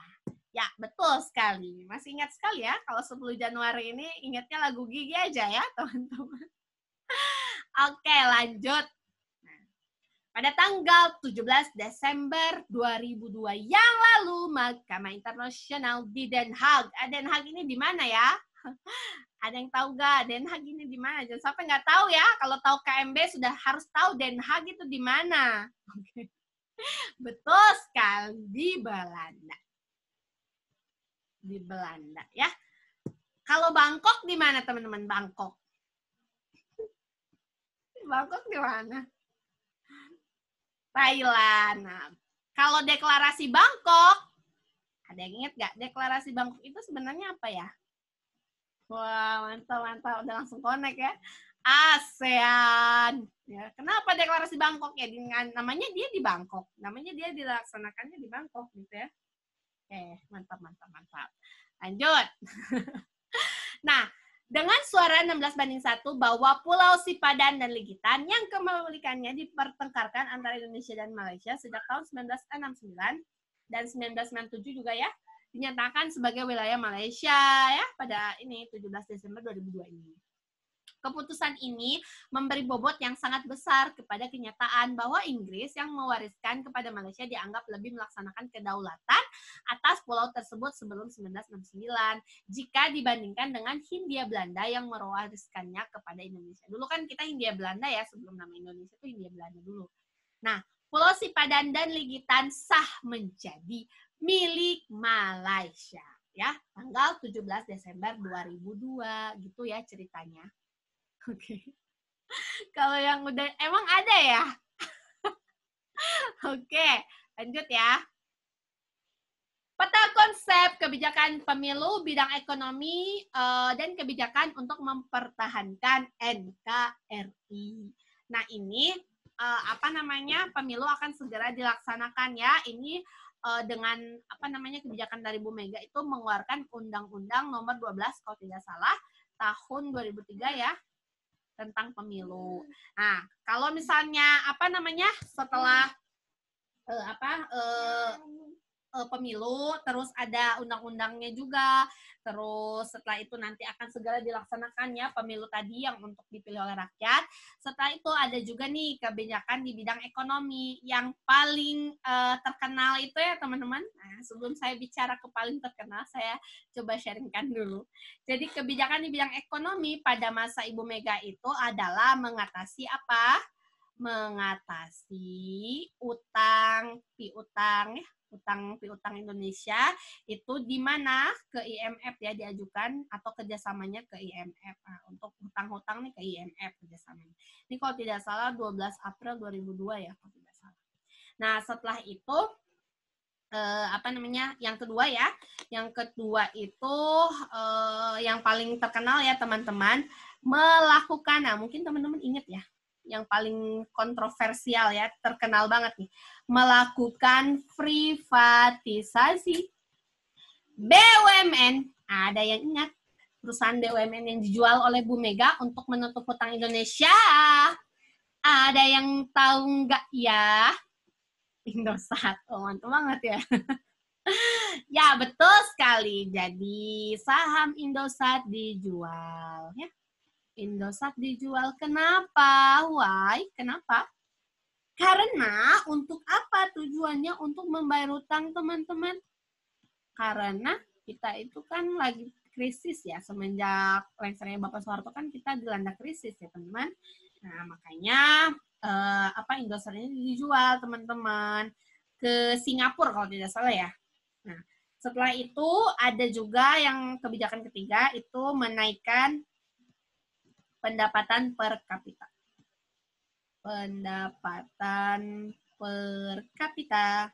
A: Ya, betul sekali. Masih ingat sekali ya kalau 10 Januari ini ingatnya lagu Gigi aja ya, teman-teman. Oke, lanjut. Pada tanggal 17 Desember 2002 yang lalu, Mahkamah Internasional di Den Haag. Den Haag ini di mana ya? Ada yang tahu nggak Den Haag ini di mana? Jangan sampai nggak tahu ya. Kalau tahu KMB sudah harus tahu Den Haag itu di mana. Oke. Betul sekali, di Belanda. Di Belanda ya. Kalau Bangkok di mana teman-teman? Bangkok. Bangkok di mana? Thailand. Nah, kalau deklarasi Bangkok, ada yang ingat nggak? Deklarasi Bangkok itu sebenarnya apa ya? Wah, mantap. Udah langsung connect ya. ASEAN. Ya, kenapa deklarasi Bangkok ya? Dengan namanya dia di Bangkok. Namanya dia dilaksanakannya di Bangkok gitu ya. Oke, mantap. Lanjut. Nah, dengan suara 16-1 bahwa Pulau Sipadan dan Ligitan yang kepemilikannya dipertengkarkan antara Indonesia dan Malaysia sejak tahun 1969 dan 1997 juga ya, dinyatakan sebagai wilayah Malaysia ya pada ini 17 Desember 2002 ini. Keputusan ini memberi bobot yang sangat besar kepada kenyataan bahwa Inggris yang mewariskan kepada Malaysia dianggap lebih melaksanakan kedaulatan atas pulau tersebut sebelum 1969 jika dibandingkan dengan Hindia Belanda yang mewariskannya kepada Indonesia. Dulu kan kita Hindia Belanda ya, sebelum nama Indonesia itu Hindia Belanda dulu. Nah, Pulau Sipadan dan Ligitan sah menjadi milik Malaysia ya, tanggal 17 Desember 2002 gitu ya ceritanya. Oke. Kalau yang udah emang ada ya? Oke, lanjut ya. Peta konsep kebijakan pemilu bidang ekonomi dan kebijakan untuk mempertahankan NKRI. Nah, ini pemilu akan segera dilaksanakan ya. Ini dengan kebijakan dari Bu Mega itu mengeluarkan Undang-Undang Nomor 12 kalau tidak salah tahun 2003 ya, tentang pemilu. Nah, kalau misalnya setelah pemilu, terus ada undang-undangnya juga, terus setelah itu nanti akan segera dilaksanakan ya pemilu tadi yang untuk dipilih oleh rakyat. Setelah itu ada juga nih kebijakan di bidang ekonomi yang paling terkenal itu ya teman-teman. Nah, sebelum saya bicara ke paling terkenal, saya coba sharingkan dulu. Jadi kebijakan di bidang ekonomi pada masa Ibu Mega itu adalah mengatasi apa? Mengatasi utang piutang Indonesia itu di mana ke IMF ya diajukan atau kerjasamanya ke IMF. Nah, untuk hutang-hutang nih ke IMF kerjasamanya. Ini kalau tidak salah 12 April 2002 ya kalau tidak salah. Nah setelah itu yang kedua ya, yang kedua itu yang paling terkenal ya teman-teman melakukan, nah mungkin teman-teman ingat ya, yang paling kontroversial ya, terkenal banget nih, melakukan privatisasi BUMN. Ada yang ingat perusahaan BUMN yang dijual oleh Bu Mega untuk menutup hutang Indonesia? Ada yang tahu nggak ya? Indosat, oh mantap banget ya. Ya betul sekali. Jadi saham Indosat dijual ya. Indosat dijual. Kenapa? Why? Kenapa? Karena untuk apa tujuannya? Untuk membayar hutang teman-teman. Karena kita itu kan lagi krisis ya. Semenjak lengsernya Bapak Soeharto kan kita dilanda krisis ya teman-teman. Nah makanya Indosat ini dijual teman-teman ke Singapura kalau tidak salah ya. Nah setelah itu ada juga yang kebijakan ketiga itu menaikkan pendapatan per kapita. Pendapatan per kapita.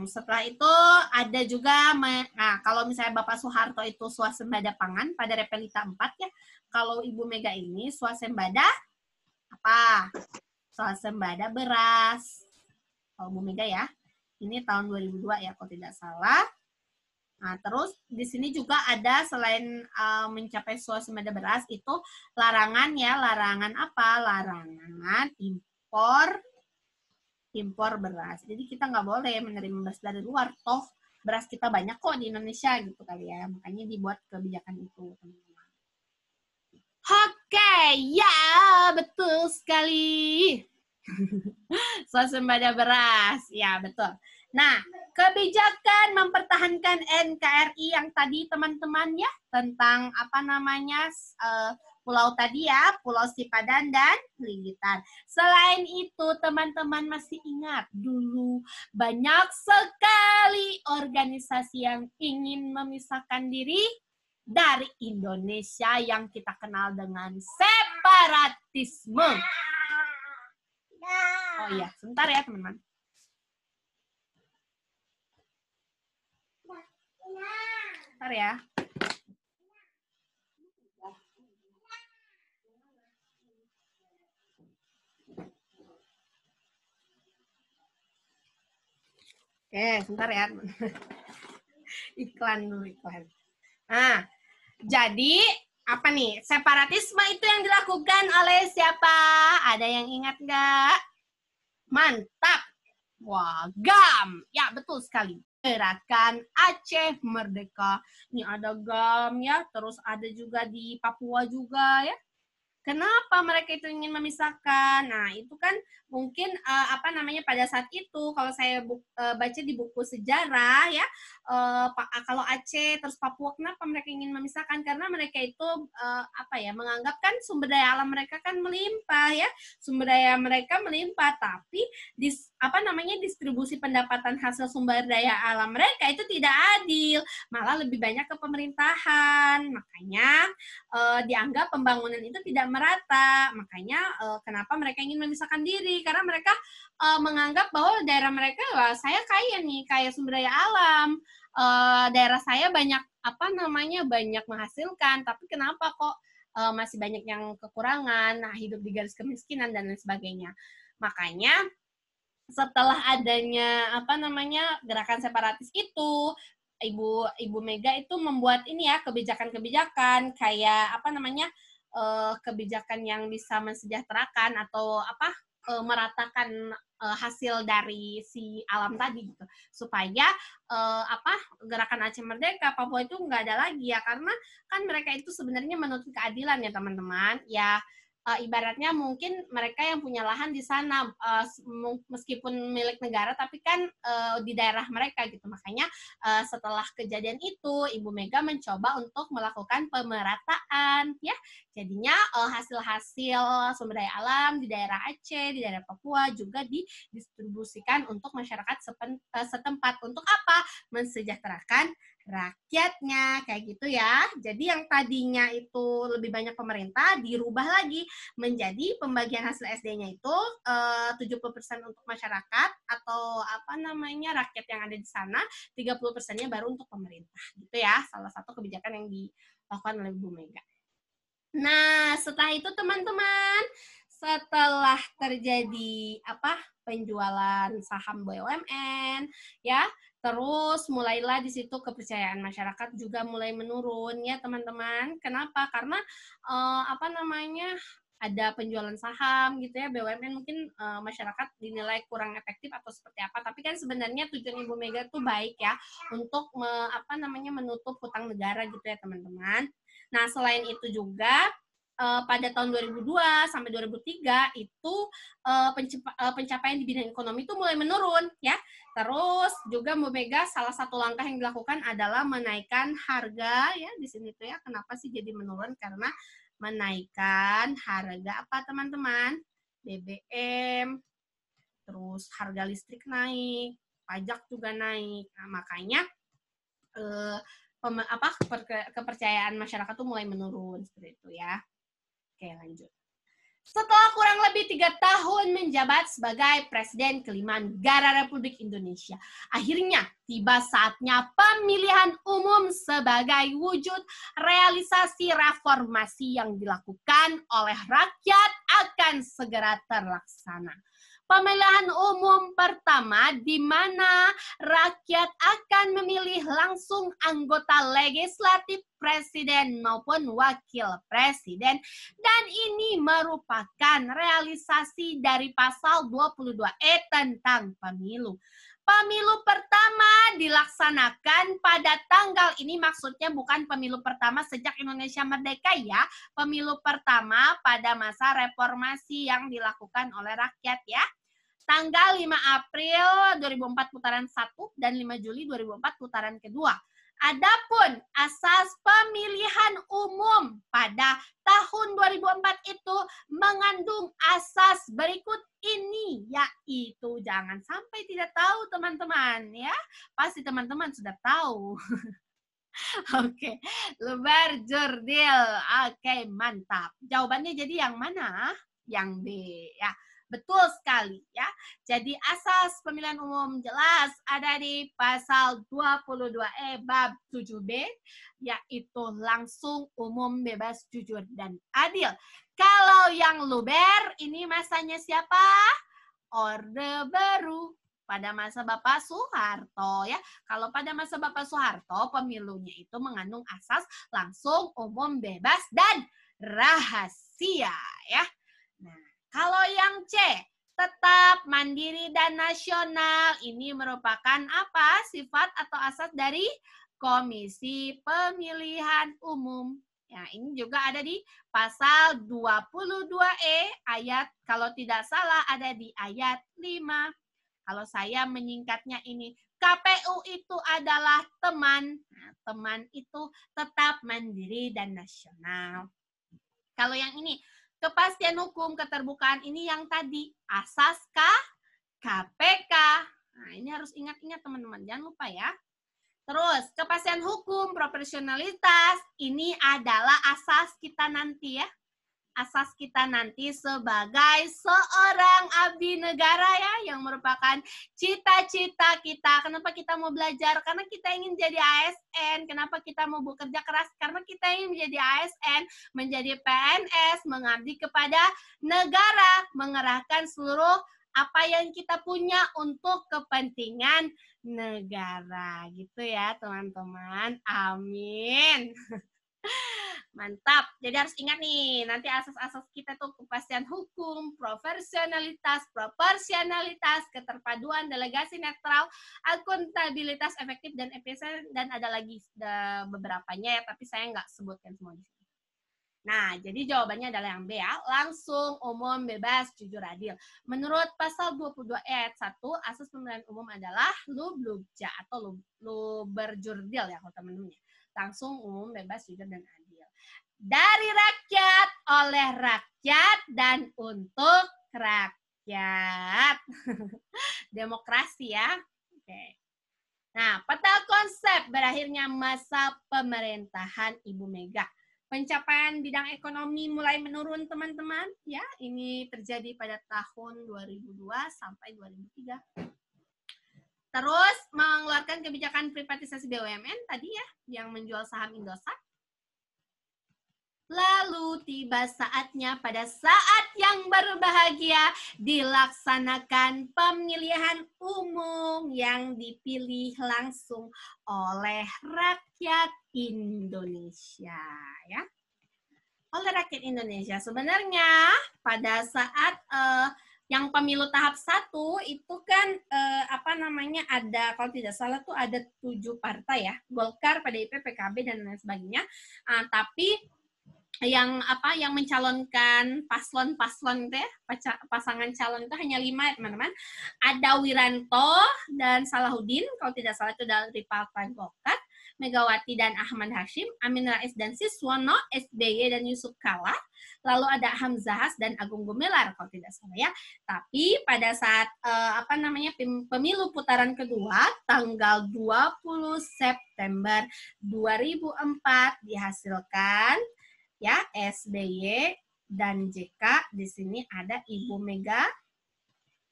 A: Setelah itu ada juga, nah kalau misalnya Bapak Soeharto itu swasembada pangan pada Repelita 4 ya. Kalau Ibu Mega ini swasembada apa? Swasembada beras. Kalau Bu Mega ya, ini tahun 2002 ya kalau tidak salah. Nah, terus di sini juga ada selain mencapai swasembada beras itu larangan ya, larangan apa? Larangan impor beras. Jadi kita nggak boleh menerima beras dari luar. Toh beras kita banyak kok di Indonesia gitu kali ya. Makanya dibuat kebijakan itu, teman-teman. Oke, ya betul sekali. Swasembada beras, ya betul. Nah, kebijakan mempertahankan NKRI yang tadi teman-teman ya tentang apa namanya pulau tadi ya, Pulau Sipadan dan Lilitan. Selain itu, teman-teman masih ingat dulu banyak sekali organisasi yang ingin memisahkan diri dari Indonesia yang kita kenal dengan separatisme. Oh iya, sebentar ya teman-teman. Sebentar ya. Oke, sebentar ya. Iklan dulu, iklan. Nah, jadi apa nih? Separatisme itu yang dilakukan oleh siapa? Ada yang ingat nggak? Mantap. Wah, GAM. Ya, betul sekali. Gerakan Aceh Merdeka. Ini ada GAM ya, terus ada juga di Papua juga ya. Kenapa mereka itu ingin memisahkan? Nah, itu kan mungkin apa namanya pada saat itu kalau saya baca di buku sejarah ya, kalau Aceh terus Papua kenapa mereka ingin memisahkan? Karena mereka itu apa ya, menganggap kan sumber daya alam mereka kan melimpah ya. Sumber daya mereka melimpah, tapi apa namanya distribusi pendapatan hasil sumber daya alam mereka itu tidak adil, malah lebih banyak ke pemerintahan. Makanya dianggap pembangunan itu tidak merata. Makanya kenapa mereka ingin memisahkan diri? Karena mereka menganggap bahwa daerah mereka, wah, saya kaya nih, kaya sumber daya alam. Daerah saya banyak apa namanya banyak menghasilkan, tapi kenapa kok masih banyak yang kekurangan? Nah, hidup di garis kemiskinan dan lain sebagainya. Makanya setelah adanya apa namanya gerakan separatis itu, Ibu Mega itu membuat ini ya kebijakan-kebijakan kayak apa namanya kebijakan yang bisa mensejahterakan atau apa meratakan hasil dari si alam tadi gitu supaya apa gerakan Aceh Merdeka Papua itu nggak ada lagi ya karena kan mereka itu sebenarnya menuntut keadilan ya teman-teman ya. Ibaratnya mungkin mereka yang punya lahan di sana meskipun milik negara tapi kan di daerah mereka gitu. Makanya setelah kejadian itu Ibu Mega mencoba untuk melakukan pemerataan ya. Jadinya hasil-hasil sumber daya alam di daerah Aceh, di daerah Papua juga didistribusikan untuk masyarakat setempat. Untuk apa? Mensejahterakan rakyatnya kayak gitu ya. Jadi yang tadinya itu lebih banyak pemerintah dirubah lagi menjadi pembagian hasil SD-nya itu 70% untuk masyarakat atau apa namanya rakyat yang ada di sana, 30%-nya baru untuk pemerintah gitu ya. Salah satu kebijakan yang dilakukan oleh Bu Mega. Nah, setelah itu teman-teman, setelah terjadi apa penjualan saham BUMN ya, terus mulailah di situ kepercayaan masyarakat juga mulai menurun ya teman-teman. Kenapa? Karena apa namanya ada penjualan saham gitu ya BUMN mungkin masyarakat dinilai kurang efektif atau seperti apa. Tapi kan sebenarnya tujuan Ibu Mega itu baik ya untuk apa namanya menutup hutang negara gitu ya teman-teman. Nah, selain itu juga pada tahun 2002 sampai 2003 itu pencapaian di bidang ekonomi itu mulai menurun ya. Terus juga Bu Mega salah satu langkah yang dilakukan adalah menaikkan harga ya di sini tuh ya. Kenapa sih jadi menurun? Karena menaikkan harga apa teman-teman? BBM, terus harga listrik naik, pajak juga naik. Nah, makanya kepercayaan masyarakat tuh mulai menurun seperti itu ya. Oke, lanjut. Setelah kurang lebih 3 tahun menjabat sebagai Presiden kelima Negara Republik Indonesia, akhirnya tiba saatnya pemilihan umum sebagai wujud realisasi reformasi yang dilakukan oleh rakyat akan segera terlaksana. Pemilihan umum pertama di mana rakyat akan memilih langsung anggota legislatif presiden maupun wakil presiden, dan ini merupakan realisasi dari pasal 22E tentang pemilu. Pemilu pertama dilaksanakan pada tanggal ini, maksudnya bukan pemilu pertama sejak Indonesia merdeka ya, pemilu pertama pada masa reformasi yang dilakukan oleh rakyat ya. Tanggal 5 April 2004 putaran 1 dan 5 Juli 2004 putaran kedua. Adapun asas pemilihan umum pada tahun 2004 itu mengandung asas berikut ini, yaitu jangan sampai tidak tahu teman-teman ya. Pasti teman-teman sudah tahu. Oke, luber jurdil. Oke, mantap. Jawabannya jadi yang mana? Yang B ya. Betul sekali ya. Jadi asas pemilihan umum jelas ada di pasal 22E bab 7B, yaitu langsung, umum, bebas, jujur, dan adil. Kalau yang luber ini masanya siapa? Orde Baru pada masa Bapak Soeharto ya. Kalau pada masa Bapak Soeharto pemilunya itu mengandung asas langsung, umum, bebas, dan rahasia ya. Nah, kalau yang C, tetap, mandiri, dan nasional, ini merupakan apa? Sifat atau asas dari Komisi Pemilihan Umum. Ya, ini juga ada di pasal 22E ayat, kalau tidak salah ada di ayat 5. Kalau saya menyingkatnya ini, KPU itu adalah teman. Nah, teman itu tetap, mandiri, dan nasional. Kalau yang ini, kepastian hukum, keterbukaan, ini yang tadi asas KPK. Nah, ini harus ingat-ingat teman-teman, jangan lupa ya. Terus, kepastian hukum, proporsionalitas, ini adalah asas kita nanti ya. Asas kita nanti sebagai seorang abdi negara ya, yang merupakan cita-cita kita. Kenapa kita mau belajar? Karena kita ingin jadi ASN. Kenapa kita mau bekerja keras? Karena kita ingin menjadi ASN, menjadi PNS, mengabdi kepada negara, mengerahkan seluruh apa yang kita punya untuk kepentingan negara. Gitu ya teman-teman. Amin. Mantap. Jadi harus ingat nih, nanti asas-asas kita tuh kepastian hukum, profesionalitas, proporsionalitas, keterpaduan, delegasi netral, akuntabilitas efektif dan efisien, dan ada lagi beberapanya ya, tapi saya nggak sebutkan semua di sini. Nah, jadi jawabannya adalah yang B ya, langsung, umum, bebas, jujur, adil. Menurut pasal 22 ayat 1, asas pemilihan umum adalah lublubja atau luberjurdil ya kalau teman-teman ya. Langsung, umum, bebas, jujur, dan adil. Dari rakyat, oleh rakyat, dan untuk rakyat. Demokrasi ya. Oke. Nah, peta konsep berakhirnya masa pemerintahan Ibu Mega. Pencapaian bidang ekonomi mulai menurun teman-teman. Ya, ini terjadi pada tahun 2002 sampai 2003. Terus mengeluarkan kebijakan privatisasi BUMN tadi ya, yang menjual saham Indosat. Lalu tiba saatnya pada saat yang berbahagia dilaksanakan pemilihan umum yang dipilih langsung oleh rakyat Indonesia ya. Oleh rakyat Indonesia. Sebenarnya pada saat yang pemilu tahap 1 itu kan ada, kalau tidak salah tuh ada 7 partai ya. Golkar, PDIP, PKB, dan lain sebagainya. Tapi yang mencalonkan paslon-paslon itu ya, pasangan calon itu hanya 5 ya teman-teman. Ada Wiranto dan Salahuddin, kalau tidak salah itu dari Partai Golkar, Megawati dan Ahmad Hashim, Amin Rais dan Siswono, SBY dan Yusuf Kala, lalu ada Hamzahas dan Agung Gumelar kalau tidak salah ya. Tapi pada saat pemilu putaran kedua tanggal 20 September 2004 dihasilkan ya SBY dan JK. Di sini ada Ibu Mega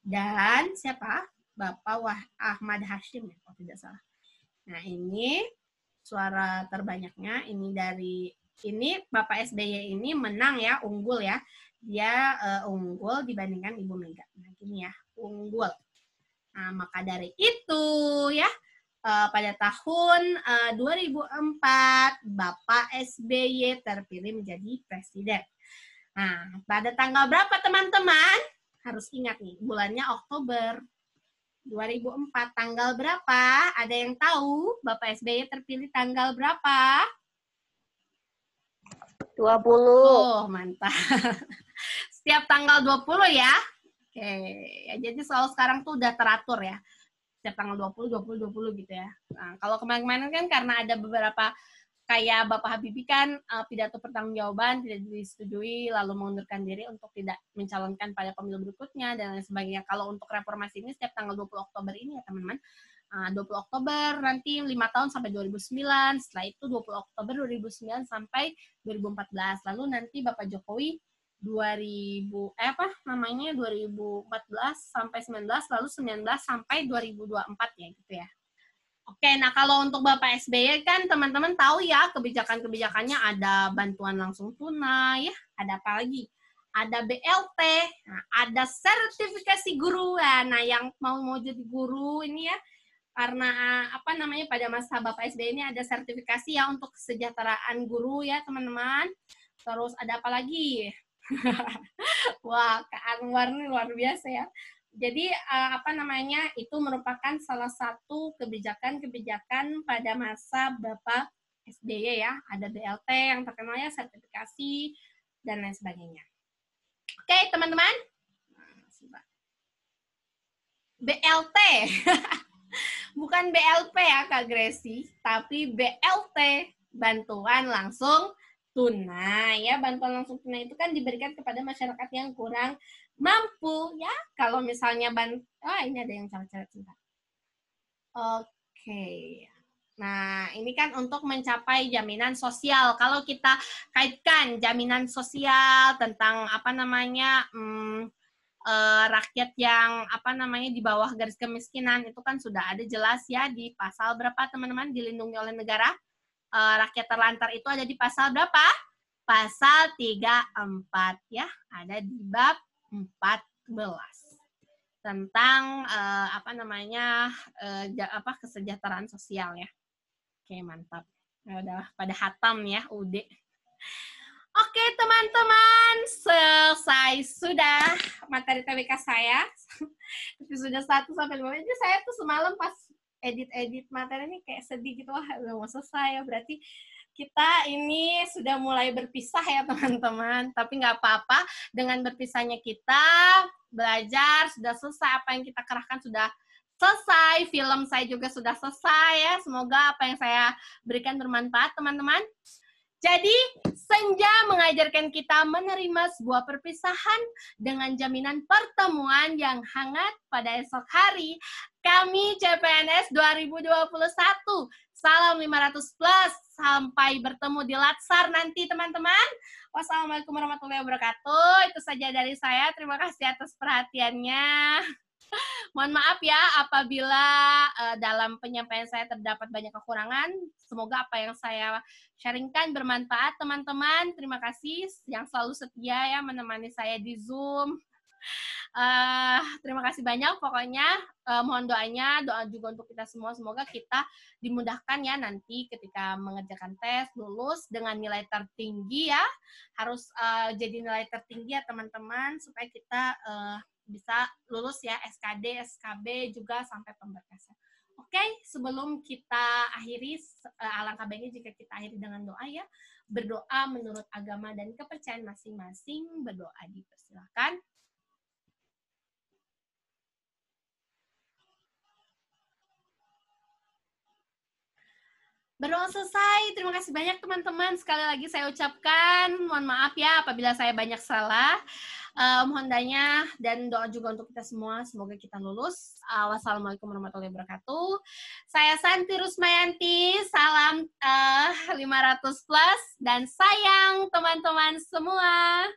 A: dan siapa? Bapak Ahmad Hashim, kalau tidak salah. Nah, ini suara terbanyaknya. Ini Bapak SBY ini menang ya, unggul ya. Dia unggul dibandingkan Ibu Mega. Nah, gini ya, unggul. Nah, maka dari itu ya, pada tahun 2004 Bapak SBY terpilih menjadi presiden. Nah, pada tanggal berapa teman-teman? Harus ingat nih, bulannya Oktober 2004. Tanggal berapa? Ada yang tahu Bapak SBY terpilih tanggal berapa?
B: 20.
A: Oh, mantap. Setiap tanggal 20 ya. Oke, ya, jadi soal sekarang tuh udah teratur ya. Setiap tanggal 20 gitu ya. Nah, kalau kemarin-kemarin kan karena ada beberapa kayak Bapak Habibie kan pidato pertanggungjawaban tidak disetujui lalu mengundurkan diri untuk tidak mencalonkan pada pemilu berikutnya dan lain sebagainya. Kalau untuk reformasi ini setiap tanggal 20 Oktober ini ya teman-teman. 20 Oktober nanti 5 tahun sampai 2009, setelah itu 20 Oktober 2009 sampai 2014. Lalu nanti Bapak Jokowi 2014 sampai 19, lalu 19 sampai 2024 ya gitu ya. Oke, nah kalau untuk Bapak SBY kan teman-teman tahu ya kebijakan-kebijakannya ada bantuan langsung tunai, ya, ada apa lagi? Ada BLT, nah, ada sertifikasi guru. Nah, yang mau jadi guru ini ya, karena apa namanya pada masa Bapak SBY ini ada sertifikasi ya untuk kesejahteraan guru ya teman-teman. Terus ada apa lagi? Wah, Kak Anwar ini luar biasa ya. Jadi apa namanya itu merupakan salah satu kebijakan-kebijakan pada masa Bapak SBY ya. Ada BLT yang terkenalnya sertifikasi dan lain sebagainya. Oke, teman-teman. BLT. Bukan BLP ya Kak Gresi, tapi BLT, bantuan langsung tunai ya. Bantuan langsung tunai itu kan diberikan kepada masyarakat yang kurang mampu ya. Kalau misalnya ini ada yang cewek-cewek cinta. Oke. Nah, ini kan untuk mencapai jaminan sosial. Kalau kita kaitkan jaminan sosial tentang apa namanya rakyat yang apa namanya di bawah garis kemiskinan itu kan sudah ada jelas ya di pasal berapa teman-teman dilindungi oleh negara. Rakyat terlantar itu ada di pasal berapa? Pasal 34 ya, ada di bab 14 tentang apa namanya kesejahteraan sosial ya. Oke, mantap. Udah pada hatam ya, UD. Oke, teman-teman, selesai sudah materi TBK saya. Tapi sudah 1 sampai 5. Jadi saya tuh semalam pas edit materi ini kayak sedih gitu, wah udah mau selesai ya. Berarti kita ini sudah mulai berpisah ya teman-teman. Tapi nggak apa-apa, dengan berpisahnya kita belajar, sudah selesai apa yang kita kerahkan sudah selesai. Film saya juga sudah selesai ya. Semoga apa yang saya berikan bermanfaat teman-teman. Jadi, senja mengajarkan kita menerima sebuah perpisahan dengan jaminan pertemuan yang hangat pada esok hari. Kami CPNS 2021. Salam 500 plus. Sampai bertemu di Latsar nanti, teman-teman. Wassalamualaikum warahmatullahi wabarakatuh. Itu saja dari saya. Terima kasih atas perhatiannya. Mohon maaf ya apabila dalam penyampaian saya terdapat banyak kekurangan. Semoga apa yang saya sharingkan bermanfaat teman-teman. Terima kasih yang selalu setia ya menemani saya di Zoom. Terima kasih banyak pokoknya. Mohon doanya, doa juga untuk kita semua. Semoga kita dimudahkan ya nanti ketika mengerjakan tes, lulus dengan nilai tertinggi ya. Harus jadi nilai tertinggi ya teman-teman supaya kita bisa lulus ya SKD, SKB juga sampai pemberkasan. Oke, sebelum kita akhiri, alangkah baiknya jika kita akhiri dengan doa ya. Berdoa menurut agama dan kepercayaan masing-masing. Berdoa dipersilakan. Berdoa selesai. Terima kasih banyak teman-teman. Sekali lagi saya ucapkan mohon maaf ya apabila saya banyak salah. Mohon doanya dan doa juga untuk kita semua. Semoga kita lulus. Wassalamualaikum warahmatullahi wabarakatuh. Saya Santi Rusmayanti. Salam 500 plus dan sayang teman-teman semua.